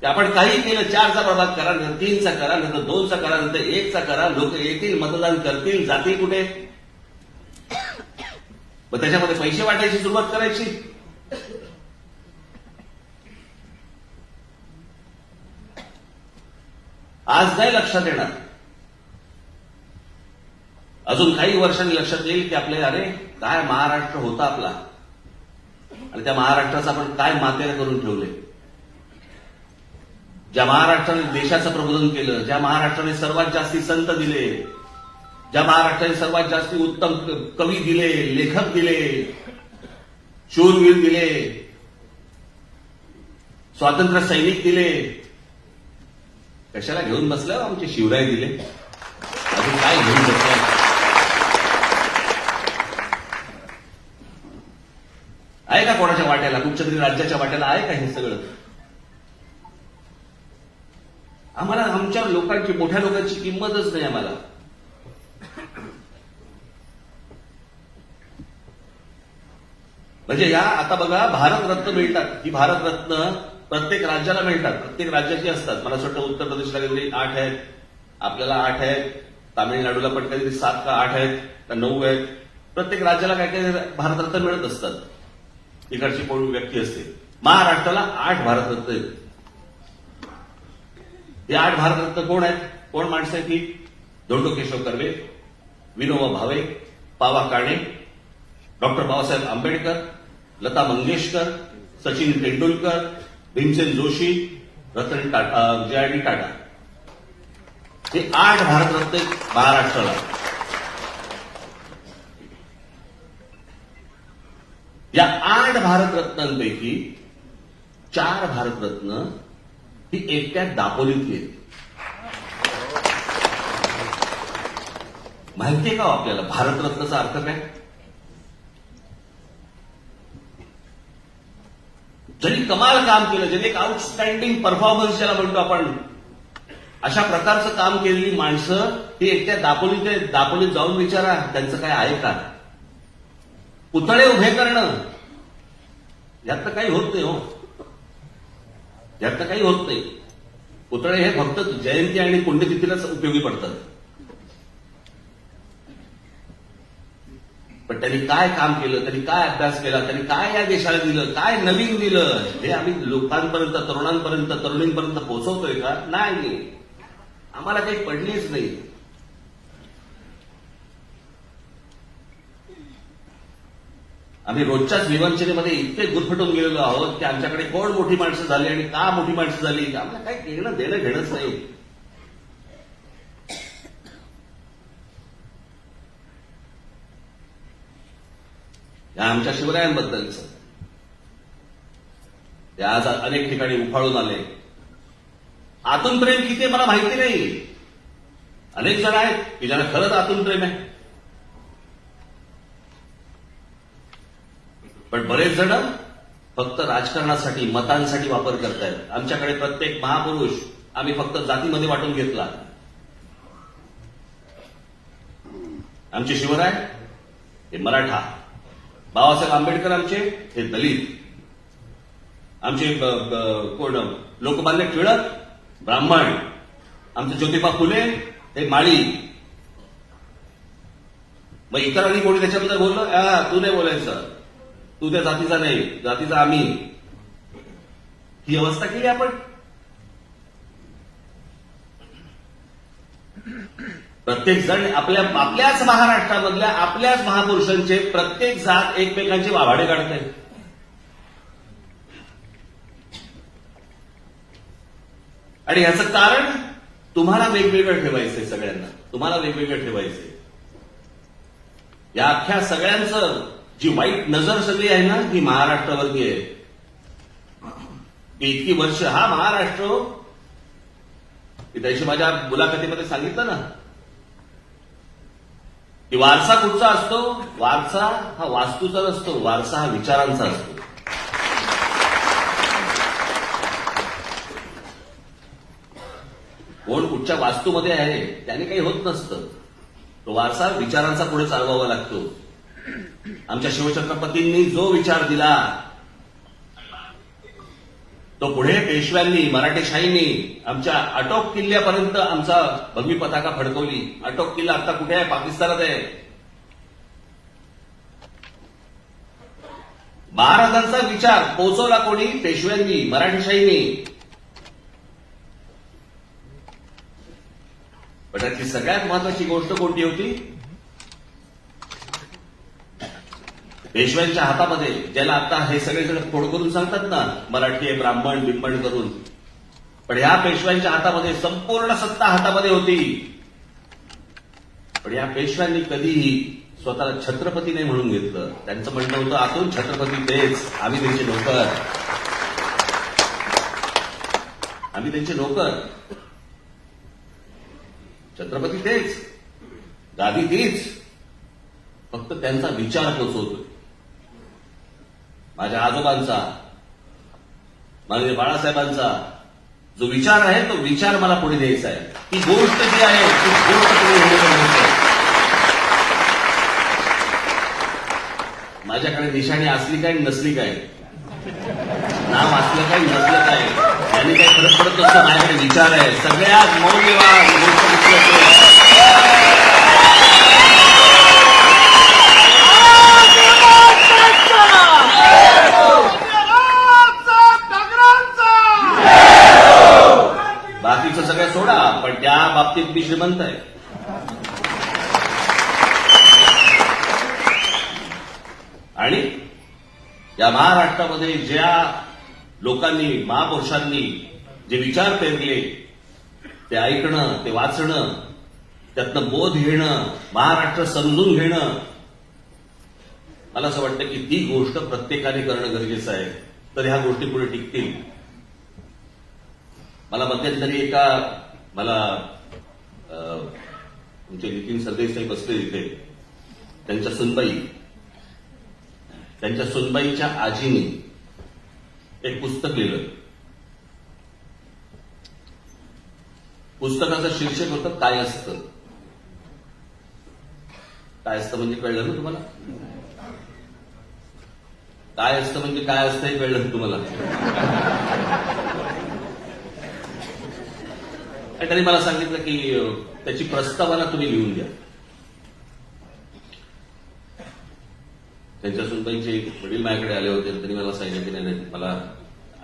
आपण काही केलं, 4चा प्रभाग करा, 3चा करा, नंतर 2चा करा, नंतर 1चा करा. लोक येतील, मतदान करतील, जातील कुठे? मग त्याच्यामध्ये पैसे वाटायची सुरुवात करायची. आज नाही लक्षात येणार, अजून काही वर्षांनी लक्षात येईल की आपले अरे काय महाराष्ट्र होता आपला, आणि त्या महाराष्ट्राचं आपण काय मातेर करून ठेवले. ज्या महाराष्ट्राने देशाचं प्रबोधन केलं, ज्या महाराष्ट्राने सर्वात जास्ती संत दिले, ज्या महाराष्ट्राने सर्वात जास्ती उत्तम कवी दिले, लेखक दिले, शूरवीर दिले, स्वातंत्र्य सैनिक दिले, कशाला घेऊन बसल्या आमचे शिवराय दिले, अजून काय घेऊन बसल्या. आहे का कोणाच्या वाट्याला, कुठच्या तरी राज्याच्या वाट्याला आहे का हे सगळं? आम्हाला आमच्या लोकांची, मोठ्या लोकांची किंमतच नाही आम्हाला. म्हणजे या आता बघा भारतरत्न मिळतात, ही भारतरत्न प्रत्येक राज्याला मिळतात, प्रत्येक राज्याची असतात. मला असं वाटतं उत्तर प्रदेशला काहीतरी 8 आहेत, आपल्याला 8 आहेत, तामिळनाडूला पण काहीतरी 7 का 8 आहेत का 9 आहेत. प्रत्येक राज्याला काय काय भारतरत्न मिळत असतात, इकडची कोण व्यक्ती असते. महाराष्ट्राला 8 भारतरत्न आहेत. हे 8 भारतरत्न कोण आहेत, कोण माणसं आहेत ही? धोंडो केशव कर्वे, विनोबा भावे, पावा काणे, डॉक्टर बाबासाहेब आंबेडकर, लता मंगेशकर, सचिन तेंडुलकर, भीमसेन जोशी, रतन टाटा, जे.आर.डी. टाटा. हे 8 भारतरत्न महाराष्ट्राला. या 8 भारतरत्नांपैकी 4 भारतरत्न ही एकट्या दापोलीतली आहेत. माहितीये का आपल्याला भारतरत्नाचा अर्थ काय? ज्यांनी कमाल काम केलं, ज्यांनी एक आउटस्टँडिंग परफॉर्मन्स ज्याला म्हणतो आपण, अशा प्रकारचं काम केलेली माणसं ही एकट्या दापोलीत जाऊन विचारा त्यांचं काय आहे का? पुतळे उभे करणं यात तर काही होत नाही हो, यात तर काही होत नाही. पुतळे हे फक्त जयंती आणि पुण्यतिथीलाच उपयोगी पडतात. पण त्यांनी काय काम केलं, त्यांनी काय अभ्यास केला, त्यांनी काय या देशाला दिलं, काय नवीन दिलं, हे आम्ही लोकांपर्यंत, तरुणांपर्यंत, तरुणींपर्यंत पोहोचवतोय का? नाही, आम्हाला काही पडलीच नाही. आम्ही रोजच्याच विवंचनेमध्ये इतके गुरफटून गेलेलो आहोत की आमच्याकडे कोण मोठी माणसं झाली आणि का मोठी माणसं झाली, आम्हाला काही देणं घेणंच नाही. या आमच्या शिवरायांबद्दलचं ते आज अनेक ठिकाणी उफाळून आले. आतून प्रेम किती मला माहिती नाही. अनेक जण आहेत की ज्यांना खरंच आतून प्रेम आहे, पण बरेच जण फक्त राजकारणासाठी, मतांसाठी वापर करतायत. आमच्याकडे प्रत्येक महापुरुष आम्ही फक्त जातीमध्ये वाटून घेतला. आमचे शिवराय हे मराठा, बाबासाहेब आंबेडकर आमचे हे दलित, आमचे कोण लोकमान्य टिळक ब्राह्मण, आमचे ज्योतिबा फुले हे माळी. मग इतरांनी कोणी त्याच्याबद्दल बोललं, तू नाही बोलायचं, तू त्या जातीचा नाही, जातीचा आम्ही. ही अवस्था केली आपण. प्रत्येक जण आपल्याच महाराष्ट्रामधल्या आपल्याच महापुरुषांचे प्रत्येक जात एकमेकांचे वाभाडे काढते. आणि ह्याचं कारण तुम्हाला वेगवेगळं ठेवायचंय. सगळ्यांना तुम्हाला वेगवेगळं ठेवायचंय. या अख्ख्या सगळ्यांचं जी वाईट नजर सगळी आहे ना, ही महाराष्ट्रावरती आहे. की इतकी वर्ष हा महाराष्ट्र, की त्याशी माझ्या मुलाखतीमध्ये सांगितलं ना, की वारसा कुठचा असतो? वारसा हा वास्तूचा नसतो, वारसा हा विचारांचा असतो. कोण कुठच्या वास्तूमध्ये आहे त्याने काही होत नसतं. तो वारसा विचारांचा पुढे चालवावा लागतो. आमच्या शिवछत्रपतींनी जो विचार दिला तो पुढे पेशव्यांनी, मराठेशाहींनी आमच्या आटोक किल्ल्यापर्यंत आमचा भगवी पताका फडकवली. आटोक किल्ला आता कुठे आहे? पाकिस्तानात आहे. महाराजांचा विचार पोहोचवला कोणी? पेशव्यांनी, मराठेशाहींनी. पण त्याची सगळ्यात महत्वाची गोष्ट कोणती होती? पेशव्यांच्या हातामध्ये, ज्याला आता हे सगळेजण फोड करून सांगतात ना, मराठी आहे, ब्राह्मण बिंबण करून, पण ह्या पेशव्यांच्या हातामध्ये संपूर्ण सत्ता हातामध्ये होती. पण या पेशव्यांनी कधीही स्वतःला छत्रपती नाही म्हणून घेतलं. त्यांचं म्हणणं होतं, आतून छत्रपती तेच, आम्ही त्यांचे नोकर, आम्ही त्यांचे नोकर. छत्रपती तेच, गादी तीच, फक्त त्यांचा विचार पोचवतोय. माझ्या आजोबांचा, माननीय बाळासाहेबांचा जो विचार आहे, तो विचार मला पुढे द्यायचा आहे. ती गोष्ट जी आहे ती गोष्ट पुढे नेण्याची. माझ्याकडे निशाणी असली काय नसली काय, नाव असलं काय नसलं काय, त्यांनी काही फरक पडत नसतं. माझ्याकडे विचार आहे. सगळ्यात मौल्यवान गोष्ट बाकीचं सगळं सोडा, पण त्या बाबतीत मी श्रीमंत आहे. आणि या महाराष्ट्रामध्ये ज्या लोकांनी, महापुरुषांनी जे विचार पेरले, ते ऐकणं, ते वाचणं, त्यातनं बोध घेणं, महाराष्ट्र समजून घेणं, मला असं वाटतं की ती गोष्ट प्रत्येकाने करणं गरजेचं आहे. तर ह्या गोष्टी पुढे टिकतील. मला मध्यंतरी मला तुमचे नितीन सरदेसाई बसले तिथे, त्यांच्या सुनबाईच्या आजीने एक पुस्तक लिहिलं. पुस्तकाचं शीर्षक होतं काय असतं. काय असतं म्हणजे कळलं ना तुम्हाला? काय असतं म्हणजे काय असतं हे कळलं ना तुम्हाला? आणि त्यांनी मला सांगितलं की त्याची प्रस्तावना तुम्ही लिहून द्या. त्यांच्या सुनबाईचे वडील माझ्याकडे आले होते. त्यांनी मला सांगितलं की नाही, मला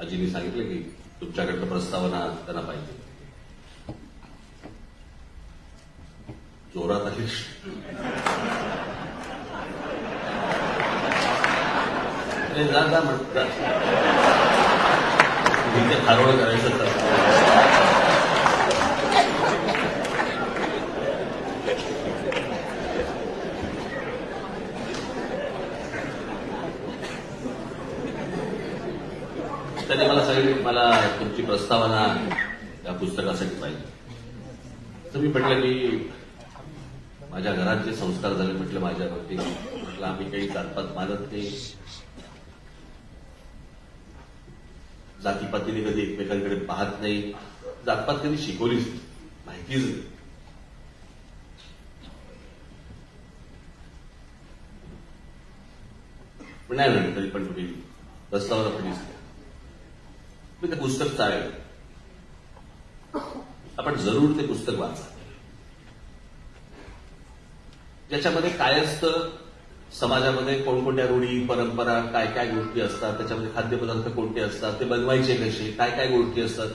आजीने सांगितलं की तुमच्याकडनं प्रस्तावना त्यांना पाहिजे. जोरात आली. जा म्हणतात तिथे खारोळ करायचं तर त्यांनी मला सांगितलं मला तुमची प्रस्तावना या पुस्तकासाठी पाहिजे. तर मी म्हटलं की माझ्या घरात जे संस्कार झाले, म्हटलं माझ्यावरती, म्हटलं आम्ही काही जातपात मानत नाही. जातीपातीने कधी एकमेकांकडे पाहत नाही, जातपात कधी शिकवलीच नाही, माहितीच नाही. पण नाही म्हणत तरी पण तुम्ही रस्त्यावर कधीच मी ते पुस्तक चालेल, आपण जरूर ते पुस्तक वाचा. ज्याच्यामध्ये काय असतं, समाजामध्ये कोणकोणत्या रूढी परंपरा काय काय गोष्टी असतात, त्याच्यामध्ये खाद्यपदार्थ कोणते असतात, ते बनवायचे कसे, काय काय गोष्टी असतात,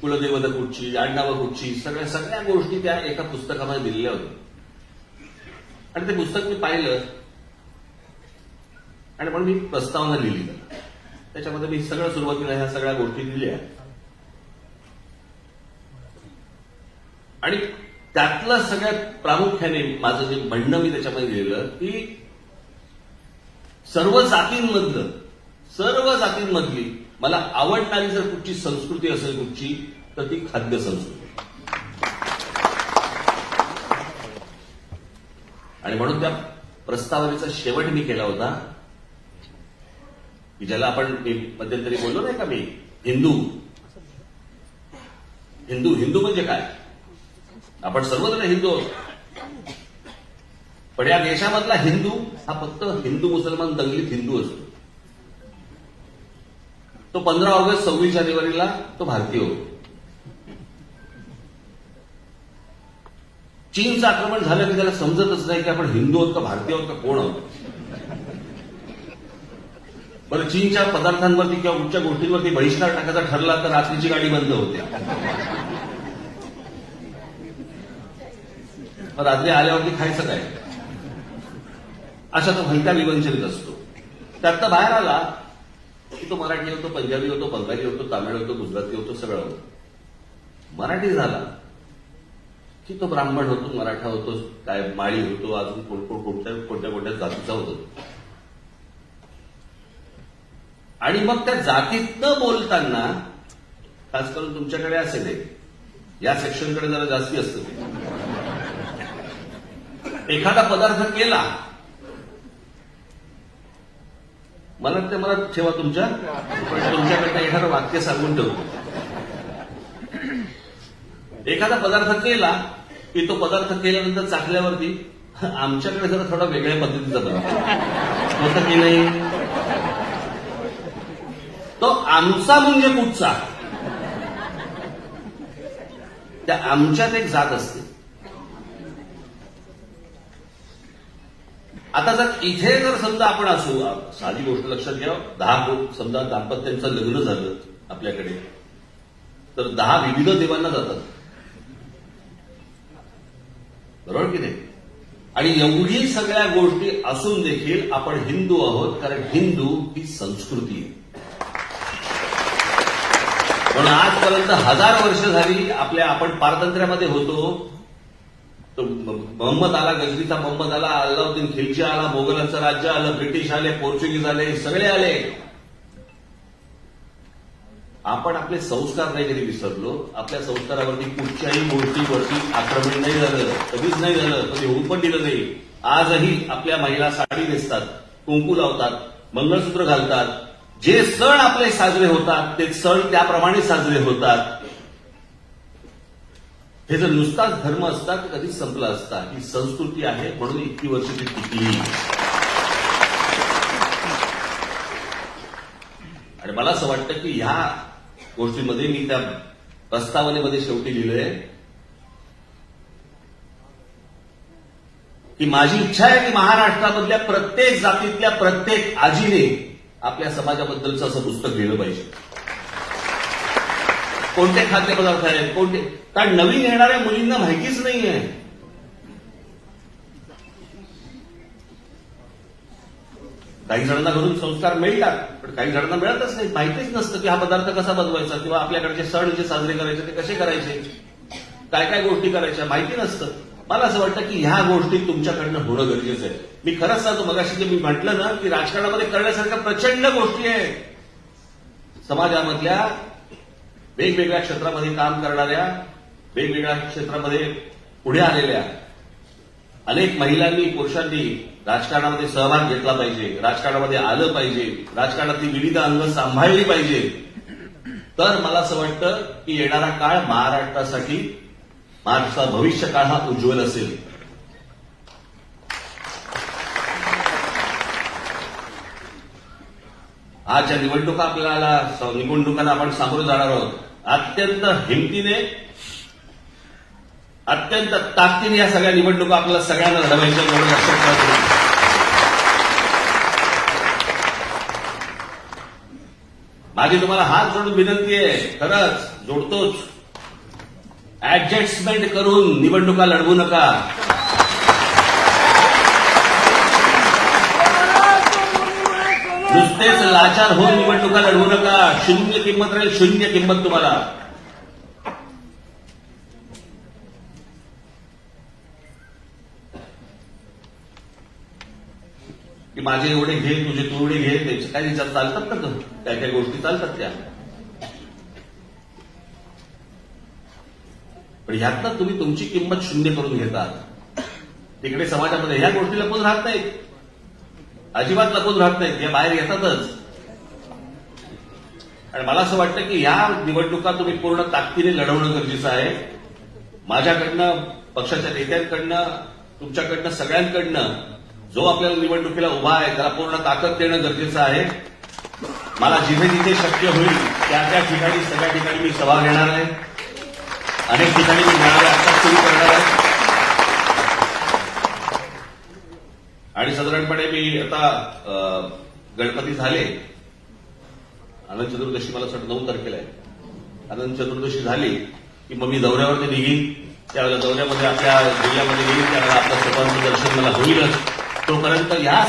कुलदेवता कुठची, आडनावं कुठची, सगळ्या गोष्टी त्या एका पुस्तकामध्ये दिलेल्या होत्या. आणि ते पुस्तक मी पाहिलं आणि म्हणून मी प्रस्तावना लिहिली. त्याच्यामध्ये मी सगळं सुरुवातीला ह्या सगळ्या गोष्टी दिल्या आणि त्यातलं सगळ्यात प्रामुख्याने माझं जे म्हणणं मी त्याच्यामध्ये लिहिलं की सर्व जातींमधली मला आवडणारी जर कुठची संस्कृती असेल कुठची, तर ती खाद्य संस्कृती. आणि म्हणून त्या प्रस्तावनेचा शेवट मी केला होता की ज्याला आपण मध्यंतरी बोललो नाही का मी, हिंदू म्हणजे काय, आपण सर्वजण हिंदू आहोत. पण या देशामधला हिंदू हा फक्त हिंदू मुसलमान दंगलीत हिंदू असतो. तो 15 ऑगस्ट 26 जानेवारीला तो भारतीय होतो. चीनचं आक्रमण झालं की त्याला समजतच नाही की आपण हिंदू आहोत का भारतीय आहोत का कोण आहोत. बरं, चीनच्या पदार्थांवरती किंवा कुठच्या गोष्टींवरती बहिष्कार टाकायचा ठरला तर रात्रीची गाडी बंद होते. रात्री आल्यावरती खायचं काय, अशा तो भलत्या विवंचनित असतो. त्यात बाहेर आला की तो मराठी होतो, पंजाबी होतो, बंगाली होतो, तामिळ होतो, गुजराती होतो, सगळं होतं. मराठी झाला की तो ब्राह्मण होतो, मराठा होतो, काय माळी होतो, अजून कोणत्या जातीचा होतो. आणि मग त्या जातीत न बोलताना, खास करून तुमच्याकडे असे नाही, या सेक्शनकडे जरा जास्ती असतं, एखादा पदार्थ केला मला ठेवा तुमच्याकडनं एखादं वाक्य सांगून ठेवतो. एखादा पदार्थ केला की तो पदार्थ केल्यानंतर चाखल्यावरती आमच्याकडे जरा थोडा वेगळ्या पद्धतीचा पदार्थ होतं की नाही, तो आमचा म्हणजे कुठचा, त्या आमच्यात एक जात असते. आता जर इथे जर समजा आपण असू, साधी गोष्ट लक्षात घ्या, 10 समजा दाम्पत्यांचं लग्न झालं आपल्याकडे, तर 10 विविध देवांना जातात, बरोबर की नाही. आणि एवढी सगळ्या गोष्टी असून देखील आपण हिंदू आहोत, कारण हिंदू ही संस्कृती आहे. म्हणून आजपर्यंत 1000 वर्ष झाली आपण पारतंत्र्यामध्ये होतो. तो मोहम्मद आला, गजनीचा मोहम्मद आला, अल्लाउद्दीन खिलजी आला, मोगलांचं राज्य आलं, ब्रिटिश आले, पोर्चुगीज आले, सगळे आले. आपण आपले संस्कार नाही कधी विसरलो. आपल्या संस्कारावरती कुठच्याही गोष्टीवरती आक्रमण नाही झालं, कधीच नाही झालं, कधी होऊन पण दिलं नाही. आजही आपल्या महिला साडी नेसतात, कुंकू लावतात, मंगळसूत्र घालतात. जे सण आपले साजरे होतात ते सण त्याप्रमाणे साजरे होतात. हे जर नुसताच धर्म असता तर कधीच संपला असता. ही संस्कृती आहे म्हणून इतकी वर्ष ती टिकली. आणि मला असं वाटतं की ह्या गोष्टीमध्ये मी त्या प्रस्तावनेमध्ये शेवटी लिहिलंय की माझी इच्छा आहे की महाराष्ट्रामधल्या प्रत्येक जातीतल्या प्रत्येक आजीने आपल्या समाजाबद्दलचं असं पुस्तक लिहिलं पाहिजे. कोणते खाद्यपदार्थ आहेत, कोणते, कारण नवीन येणाऱ्या मुलींना माहितीच नाहीये. काही जणांना घरून संस्कार मिळतात पण काही जणांना मिळतच नाही, माहितीच नसतं की हा पदार्थ कसा बनवायचा किंवा आपल्याकडचे सण जे साजरे करायचे ते कसे करायचे, काय काय गोष्टी करायच्या माहिती नसतं. मला असं वाटतं की ह्या गोष्टी तुमच्याकडनं होणं गरजेचं आहे. मी खरंच सांगतो, मगाशी जे मी म्हटलं ना की राजकारणामध्ये करण्यासारख्या प्रचंड गोष्टी आहेत. समाजामधल्या वेगवेगळ्या क्षेत्रामध्ये काम करणाऱ्या, वेगवेगळ्या क्षेत्रामध्ये पुढे आलेल्या अनेक महिलांनी, पुरुषांनी राजकारणामध्ये सहभाग घेतला पाहिजे, राजकारणामध्ये आलं पाहिजे, राजकारणातली विविध अंग सांभाळली पाहिजे. तर मला असं वाटतं की येणारा काळ महाराष्ट्रासाठी, महाराष्ट्राचा भविष्य काळ हा उज्ज्वल असेल. आज ज्या निवडणुकांना आपण सामोरे जाणार आहोत, अत्यंत हिमतीने, अत्यंत ताकदीने या सगळ्या निवडणुका आपल्याला सगळ्यांना लढवायच्या, एवढं लक्षात ठेवा. माझी तुम्हाला हात जोडून विनंती आहे, खरंच जोडतोच, ऍडजस्टमेंट करून निवडणुका लढवू नका. नुसतेच लाचार होऊन निवडणुका लढवू नका. शून्य किंमत राहील, शून्य किंमत तुम्हाला. की माझे एवढे घे, तुझे तेवढे घे, त्याचे काय विचार चालतात का? काय काय गोष्टी चालतात त्या. पण ह्यातनं तुम्ही तुमची किंमत शून्य करून घेतात. तिकडे समाजामध्ये ह्या गोष्टी लपून राहत नाहीत, अजिबात लपून राहत नाहीत, या बाहेर येतातच. आणि मला असं वाटतं की या निवडणुका तुम्ही पूर्ण ताकदीने लढवणं गरजेचं आहे. माझ्याकडनं, पक्षाच्या नेत्यांकडनं, तुमच्याकडनं, सगळ्यांकडनं जो आपल्याला निवडणुकीला उभा आहे त्याला पूर्ण ताकद देणं गरजेचं आहे. मला जिथे जिथे शक्य होईल त्या त्या ठिकाणी, सगळ्या ठिकाणी मी सभा घेणार आहे. अनेक ठिकाणी मी मेळावे आता सुरू करणार आहे. आणि साधारणपणे मी आता गणपती झाले, अनंत चतुर्दशी मला वाटतं 9 तारखेला आहे. अनंत चतुर्दशी झाली की मग मी दौऱ्यावरती निघीन. त्यावेळेला दौऱ्यामध्ये आपल्या जिल्ह्यामध्ये येईल, त्यावेळेला आपलं स्वतःचं दर्शन मला होईलच. तोपर्यंत या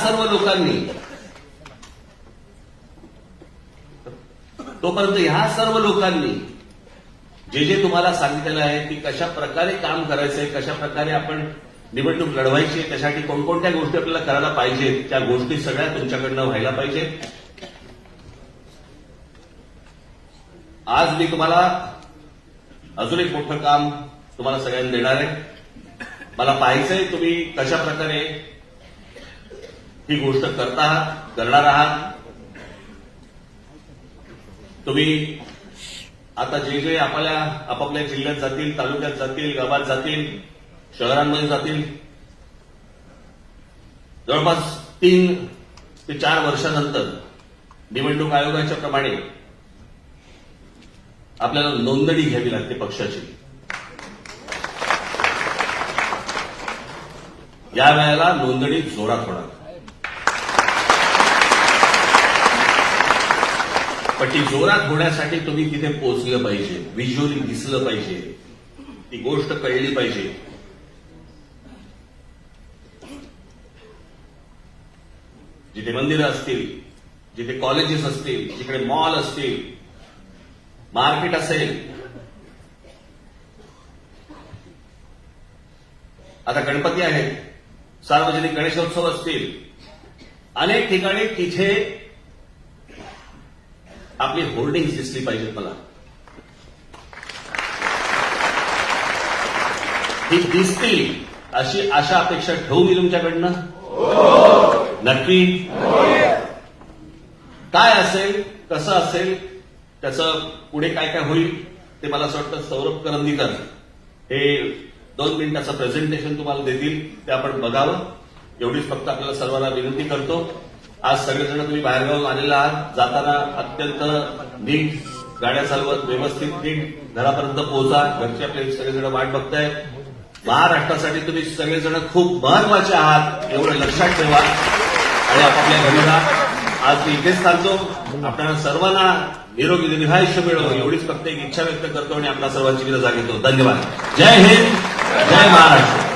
सर्व लोकांनी जे जे तुम्हाला सांगितलेलं आहे की कशा प्रकारे काम करायचंय, कशा प्रकारे आपण निवडणूक लढवायची, त्यासाठी कोणकोणत्या गोष्टी आपल्याला करायला पाहिजेत, त्या गोष्टी सगळ्या तुमच्याकडनं व्हायला पाहिजे. आज मी तुम्हाला अजून एक मोठं काम तुम्हाला सगळ्यांना देणार आहे. मला पाहायचंय तुम्ही कशा प्रकारे ही गोष्ट करणार आहात. तुम्ही आता जे जे आपापल्या जिल्ह्यात जातील, तालुक्यात जातील, गावात जातील, शहरांमध्ये जातील, जवळपास 3 ते 4 वर्षानंतर निवडणूक आयोगाच्या प्रमाणे आपल्याला नोंदणी घ्यावी लागते पक्षाची. या वेळेला नोंदणी जोरात होणार. पण ती जोरात होण्यासाठी तुम्ही तिथे पोहोचलं पाहिजे, व्हिज्युअली दिसलं पाहिजे, ती गोष्ट कळली पाहिजे. जिथे मंदिरं असतील, जिथे कॉलेजेस असतील, जिकडे मॉल असतील, मार्केट असेल. आता गणपती आहेत, सार्वजनिक गणेशोत्सव असतील, अनेक ठिकाणी तिथे आपली होर्डिंग्स दिसली पाहिजेत. मला ही दिसतील अशी आशा अपेक्षा ठेवू मी तुमच्याकडनं. नक्की काय असेल, कसं असेल, त्याचं पुढे काय काय होईल ते मला असं वाटतं सौरभ करंदीकर हे 2 मिनिटाचं प्रेझेंटेशन तुम्हाला देतील, ते आपण बघावं. एवढीच फक्त आपल्याला सर्वांना विनंती करतो. आज सगळेजण तुम्ही बाहेरगावून आलेला आहात. जाताना अत्यंत नीट गाड्या चालवत, व्यवस्थित नीट घरापर्यंत पोहोचा. घरचे आपले सगळेजण वाट बघताय. महाराष्ट्रासाठी तुम्ही सगळेजण खूप महत्वाचे आहात, एवढं लक्षात ठेवा आणि आपापल्या घरी जा. आज मी इथेच थांबतो. आपल्याला सर्वांना निरोगी दीर्घायुष्य मिळो एवढीच फक्त एक इच्छा व्यक्त करतो आणि आपल्या सर्वांची रजा घेतो. धन्यवाद. जय हिंद, जय महाराष्ट्र.